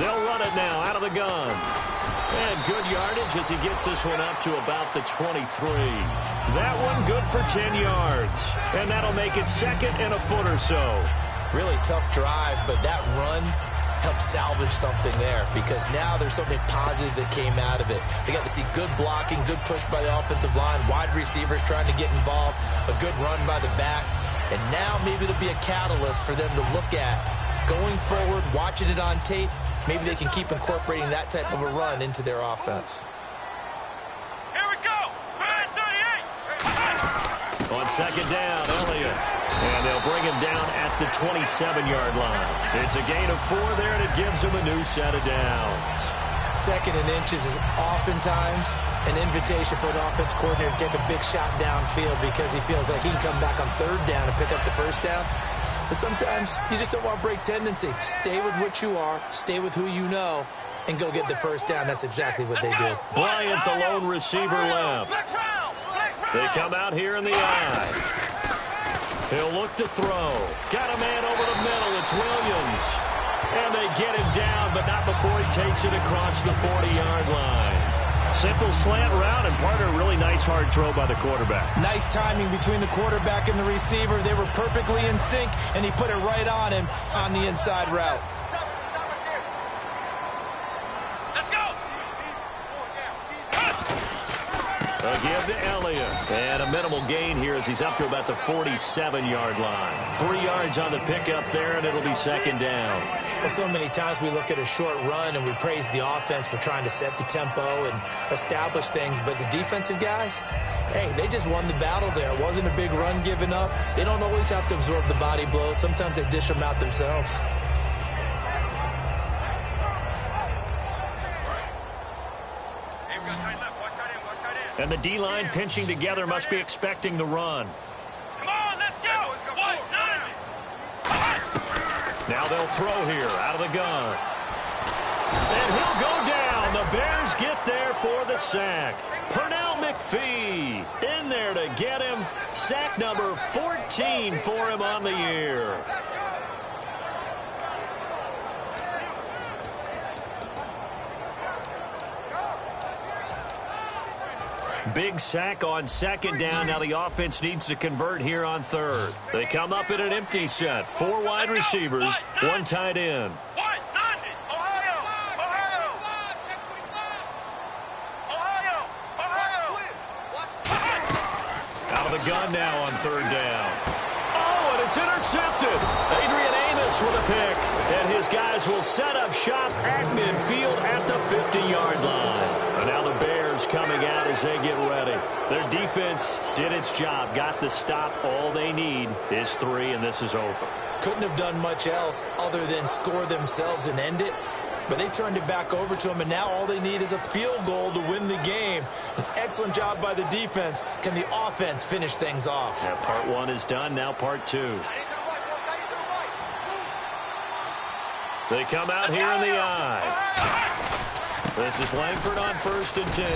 They'll run it now out of the gun. And good yardage as he gets this one up to about the 23. That one good for 10 yards. And that'll make it 2nd and a foot or so. Really tough drive, but that run helped salvage something there because now there's something positive that came out of it. They got to see good blocking, good push by the offensive line, wide receivers trying to get involved, a good run by the back, and now maybe it'll be a catalyst for them to look at going forward, watching it on tape. Maybe they can keep incorporating that type of a run into their offense. Here we go! 38! On 2nd down, Elliott. And they'll bring him down at the 27-yard line. It's a gain of 4 there, and it gives him a new set of downs. 2nd and inches is oftentimes an invitation for an offense coordinator to take a big shot downfield because he feels like he can come back on 3rd down and pick up the 1st down. But sometimes you just don't want break tendency. Stay with what you are, stay with who you know, and go get the 1st down. That's exactly what they did. Bryant, the lone receiver, left. They come out here in the eye. He'll look to throw. Got a man over the middle. It's Williams. And they get him down, but not before he takes it across the 40-yard line. Simple slant route, and part of a really nice hard throw by the quarterback. Nice timing between the quarterback and the receiver. They were perfectly in sync, and he put it right on him on the inside route. A give to Elliott. And a minimal gain here as he's up to about the 47-yard line. 3 yards on the pickup there, and it'll be 2nd down. Well, so many times we look at a short run and we praise the offense for trying to set the tempo and establish things. But the defensive guys, hey, they just won the battle there. It wasn't a big run given up. They don't always have to absorb the body blows. Sometimes they dish them out themselves. And the D-line pinching together must be expecting the run. Come on, let's go! Now they'll throw here out of the gun. And he'll go down. The Bears get there for the sack. Pernell McPhee in there to get him. Sack number 14 for him on the year. Big sack on 2nd down. Now the offense needs to convert here on 3rd. They come up in an empty set. 4 wide receivers, 1 tight end. Out of the gun now on 3rd down. Oh, and it's intercepted. Adrian Amos with a pick. And his guys will set up shop at midfield at the 50-yard line. And now the Bears coming out as they get ready. Their defense did its job, got the stop. All they need is 3, and this is over. Couldn't have done much else other than score themselves and end it. But they turned it back over to them, and now all they need is a field goal to win the game. An excellent job by the defense. Can the offense finish things off? Yeah, part 1 is done. Now part 2. They come out here in the I. This is Langford on 1st and 10.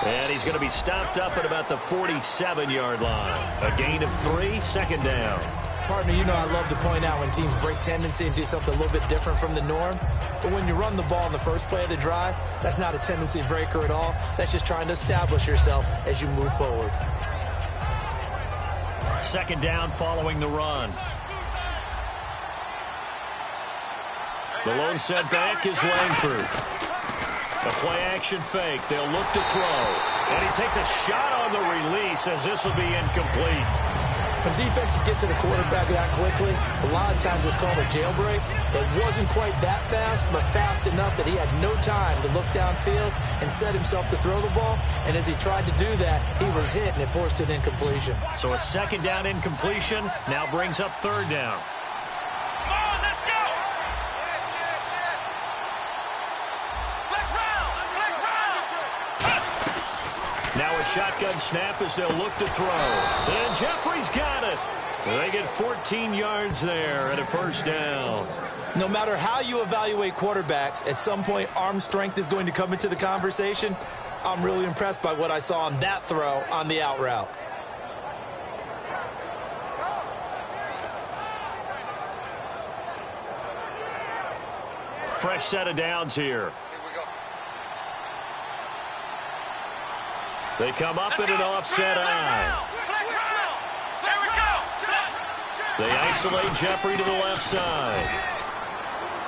And he's going to be stopped up at about the 47-yard line. A gain of 3, 2nd down. Partner, you know I love to point out when teams break tendency and do something a little bit different from the norm. But when you run the ball in the first play of the drive, that's not a tendency breaker at all. That's just trying to establish yourself as you move forward. 2nd down following the run. The lone setback is Langford. A play-action fake. They'll look to throw. And he takes a shot on the release as this will be incomplete. When defenses get to the quarterback that quickly, a lot of times it's called a jailbreak. It wasn't quite that fast, but fast enough that he had no time to look downfield and set himself to throw the ball. And as he tried to do that, he was hit, and it forced an incompletion. So a 2nd down incompletion now brings up 3rd down. Now a shotgun snap as they'll look to throw. And Jeffrey's got it. They get 14 yards there and a 1st down. No matter how you evaluate quarterbacks, at some point arm strength is going to come into the conversation. I'm really impressed by what I saw on that throw on the out route. Fresh set of downs here. They come up in an offset I. They isolate Jeffrey to the left side.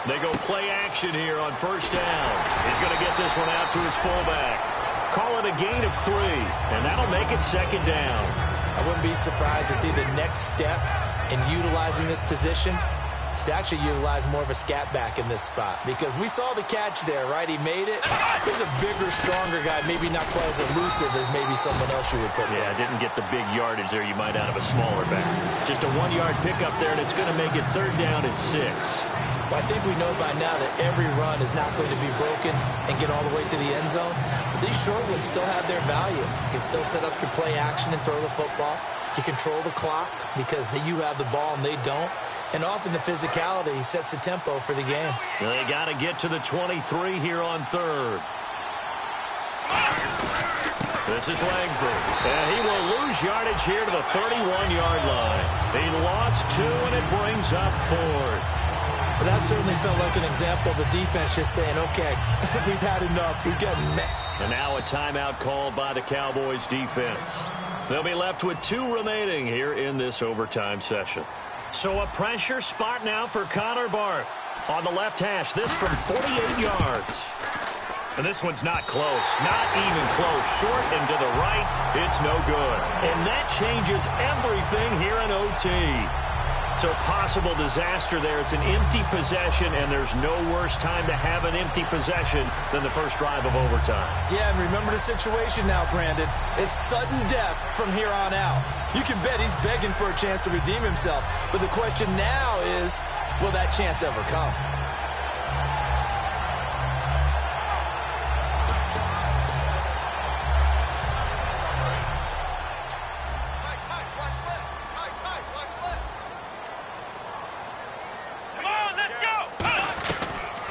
They go play action here on 1st down. He's going to get this one out to his fullback. Call it a gain of 3, and that'll make it 2nd down. I wouldn't be surprised to see the next step in utilizing this position is to actually utilize more of a scat back in this spot, because we saw the catch there, right? He made it. He's a bigger, stronger guy, maybe not quite as elusive as maybe someone else you would put there. Yeah, didn't get the big yardage there you might out of a smaller back. Just a 1-yard pickup there, and it's going to make it 3rd down and 6. Well, I think we know by now that every run is not going to be broken and get all the way to the end zone. But these short ones still have their value. You can still set up your play action and throw the football. You control the clock because you have the ball and they don't. And often the physicality sets the tempo for the game. They got to get to the 23 here on 3rd. This is Langford. And he will lose yardage here to the 31-yard line. He lost 2, and it brings up 4th. But that certainly felt like an example of the defense just saying, okay, we've had enough. We've gotten met. And now a timeout called by the Cowboys defense. They'll be left with 2 remaining here in this overtime session. So a pressure spot now for Connor Barth. On the left hash, this from 48 yards. And this one's not close. Not even close. Short and to the right, it's no good. And that changes everything here in OT. So possible disaster there. It's an empty possession, and there's no worse time to have an empty possession than the first drive of overtime. Yeah, and remember the situation now, Brandon. It's sudden death from here on out. You can bet he's begging for a chance to redeem himself. But the question now is, will that chance ever come?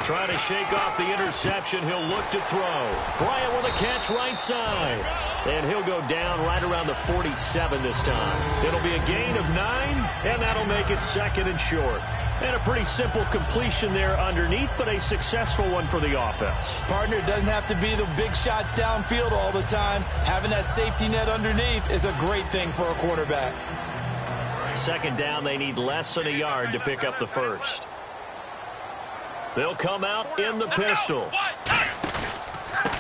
Trying to shake off the interception. He'll look to throw. Bryant with a catch right side. And he'll go down right around the 47 this time. It'll be a gain of 9, and that'll make it 2nd and short. And a pretty simple completion there underneath, but a successful one for the offense. Partner, it doesn't have to be the big shots downfield all the time. Having that safety net underneath is a great thing for a quarterback. 2nd down, they need less than a yard to pick up the first. They'll come out in the pistol.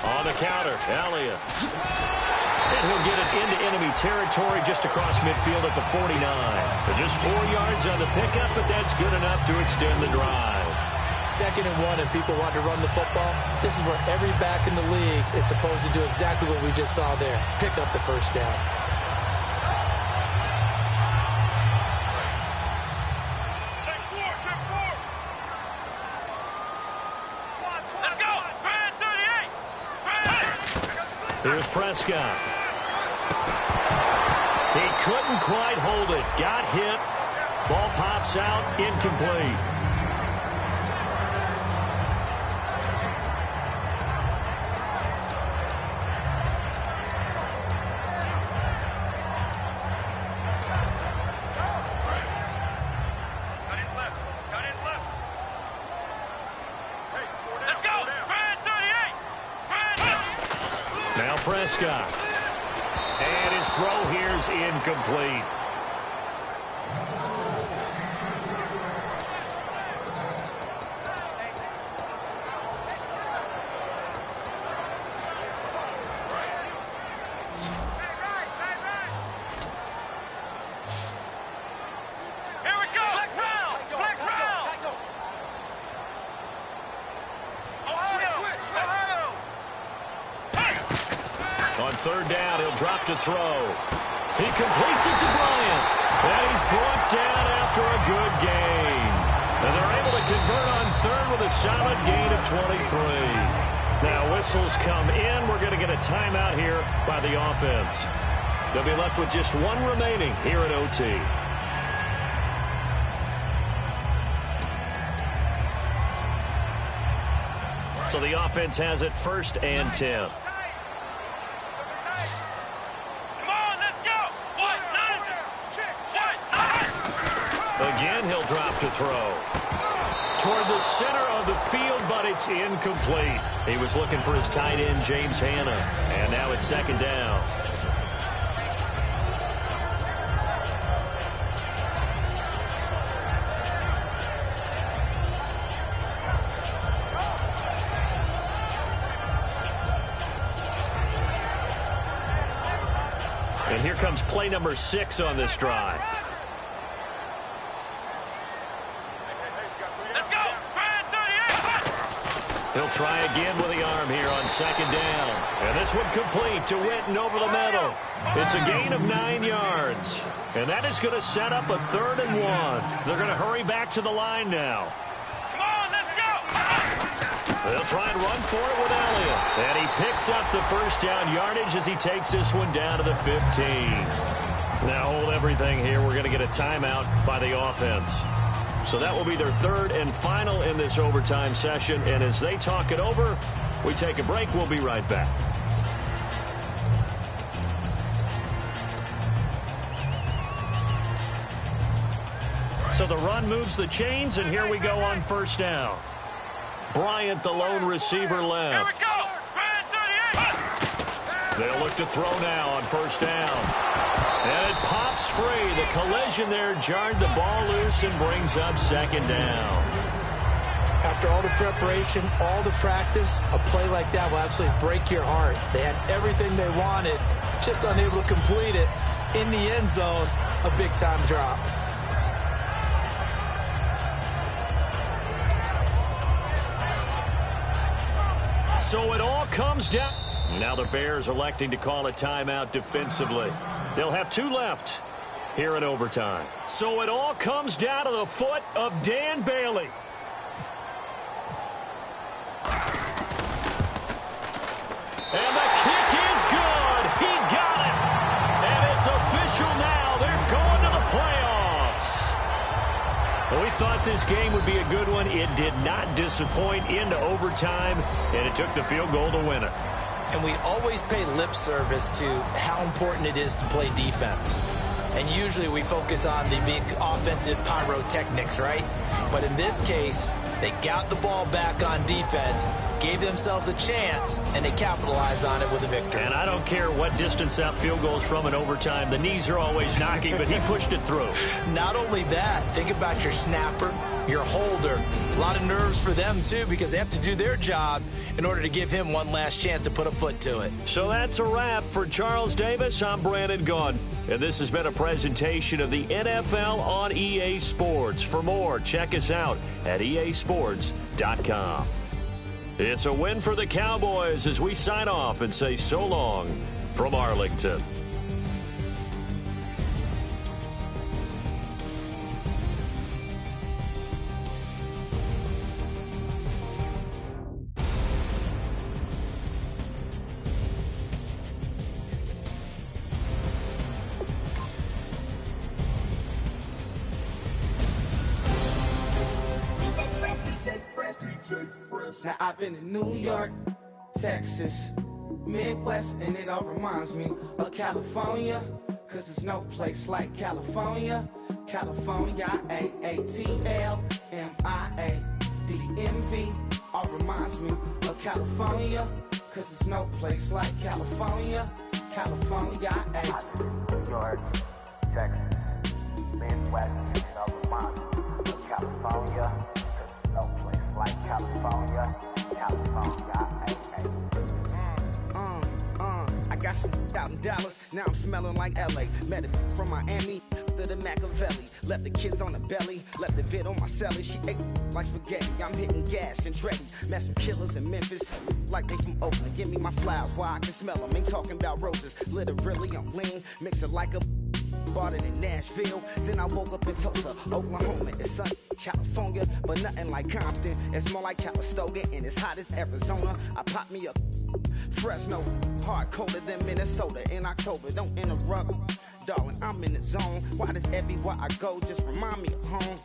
On the counter, Elliott. And he'll get it into enemy territory just across midfield at the 49. But just 4 yards on the pickup, but that's good enough to extend the drive. 2nd and 1, and people want to run the football. This is where every back in the league is supposed to do exactly what we just saw there. Pick up the first down. Here's Prescott. He couldn't quite hold it. Got hit. Ball pops out. Incomplete. Prescott. And his throw here is incomplete. On third down, he'll drop to throw. He completes it to Bryant. And he's brought down after a good gain. And they're able to convert on third with a solid gain of 23. Now whistles come in. We're going to get a timeout here by the offense. They'll be left with just one remaining here at OT. So the offense has it 1st and 10. Again, he'll drop to throw. Toward the center of the field, but it's incomplete. He was looking for his tight end, James Hanna. And now it's 2nd down. And here comes play number 6 on this drive. He'll try again with the arm here on 2nd down. And this one complete to Witten over the middle. It's a gain of 9 yards. And that is going to set up a 3rd and 1. They're going to hurry back to the line now. Come on, let's go! They'll try and run for it with Elliott. And he picks up the 1st down yardage as he takes this one down to the 15. Now hold everything here. We're going to get a timeout by the offense. So that will be their 3rd and final in this overtime session. And as they talk it over, we take a break. We'll be right back. So the run moves the chains, and here we go on 1st down. Bryant, the lone receiver left. Here we go! Brand 38! They'll look to throw now on 1st down. And it pops free. The collision there jarred the ball loose and brings up 2nd down. After all the preparation, all the practice, a play like that will absolutely break your heart. They had everything they wanted, just unable to complete it. In the end zone, a big-time drop. So it all comes down. Now the Bears electing to call a timeout defensively. They'll have 2 left here in overtime. So it all comes down to the foot of Dan Bailey. And the kick is good. He got it. And it's official now. They're going to the playoffs. Well, we thought this game would be a good one. It did not disappoint into overtime, and it took the field goal to win it. And we always pay lip service to how important it is to play defense. And usually we focus on the big offensive pyrotechnics, right? But in this case, they got the ball back on defense, gave themselves a chance, and they capitalized on it with a victory. And I don't care what distance that field goes from in overtime. The knees are always knocking, but he pushed it through. Not only that, think about your snapper, your holder. A lot of nerves for them, too, because they have to do their job in order to give him one last chance to put a foot to it. So that's a wrap for Charles Davis. I'm Brandon Gunn, and this has been a presentation of the NFL on EA Sports. For more, check us out at easports.com. It's a win for the Cowboys as we sign off and say so long from Arlington. Now I've been in New York, Texas, Midwest, and it all reminds me of California, cause there's no place like California. California, AATLMIA, DMV, all reminds me of California. cause there's no place like California. California, ayy. New York, Texas, Midwest, and it reminds me of California, cause there's no place like California. California, ayy. I got some out in Dallas, now I'm smelling like LA. Met it from Miami to the Machiavelli. Left the kids on the belly, left the vid on my celly. She ate like spaghetti, I'm hitting gas and Dreddy. Met some killers in Memphis, like they from Oakland. Give me my flowers while I can smell them. Ain't talking about roses, literally I'm lean. Mix it like a bought it in Nashville. Then I woke up in Tulsa, Oklahoma. It's sunny, California, but nothing like Compton. It's more like Calistoga and it's hot as Arizona. I pop me a Fresno, hard colder than Minnesota in October. Don't interrupt, darling, I'm in the zone. Why does everywhere I go just remind me of home?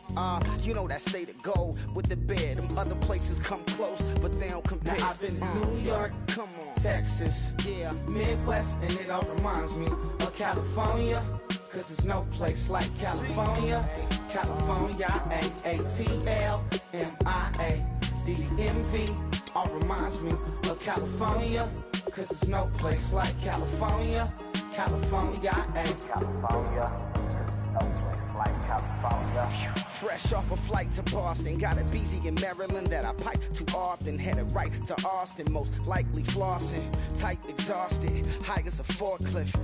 You know that state of gold with the bed. Them other places come close, but they don't compare. Now I've been to New York, come on, Texas, yeah, Midwest, and it all reminds me of California, cause there's no place like California. California, A-A-T-L-M-I-A-D-M-V, all reminds me of California, cause there's no place like California. California, California, cause there's no place like California. fresh off a flight to Boston, got a BZ in Maryland that I pipe too often. Headed right to Austin, most likely flossing. Tight, exhausted, high as a forklift.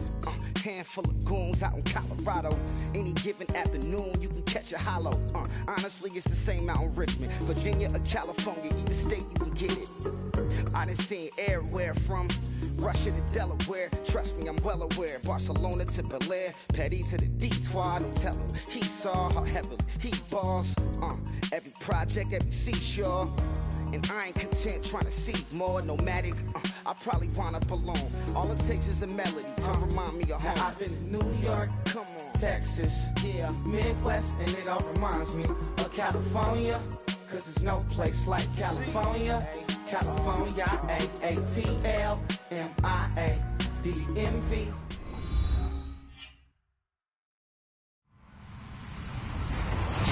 Handful of goons out in Colorado. Any given afternoon, you can catch a hollow. Honestly, it's the same out in Richmond, Virginia or California. Either state, you can get it. I done seen everywhere from Russia to Delaware. Trust me, I'm well aware. Barcelona to Bel Air, Petty to the Detroit. Don't tell him he saw how heavily he balls. Every project, every seashore. And I ain't content trying to see more nomadic. I probably wind up alone. All it takes is a melody to remind me of home. Now I've been to New York, come on, Texas, yeah, Midwest, and it all reminds me of California, cause there's no place like California. California, A-A-T-L-M-I-A-D-M-V.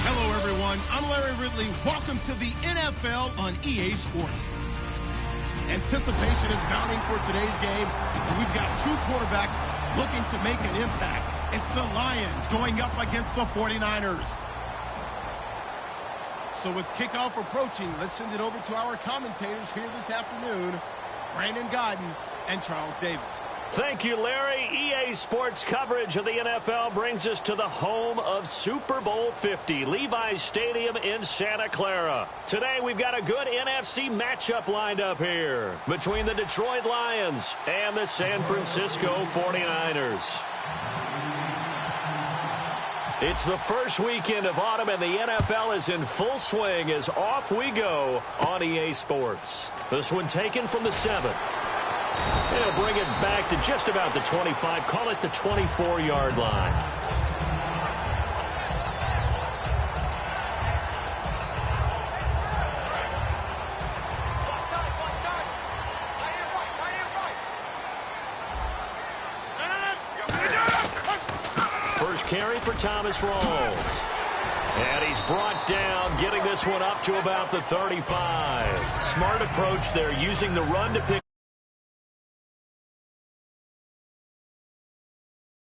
Hello, everyone. I'm Larry Ridley. Welcome to the NFL on EA Sports. Anticipation is mounting for today's game. We've got two quarterbacks looking to make an impact. It's the Lions going up against the 49ers. So with kickoff approaching, let's send it over to our commentators here this afternoon, Brandon Godden and Charles Davis. Thank you, Larry. EA Sports coverage of the NFL brings us to the home of Super Bowl 50, Levi's Stadium in Santa Clara. Today, we've got a good NFC matchup lined up here between the Detroit Lions and the San Francisco 49ers. It's the first weekend of autumn, and the NFL is in full swing as off we go on EA Sports. This one taken from the 7. And he'll bring it back to just about the 25, call it the 24-yard line. First carry for Thomas Rawls. And he's brought down, getting this one up to about the 35. Smart approach there, using the run to pick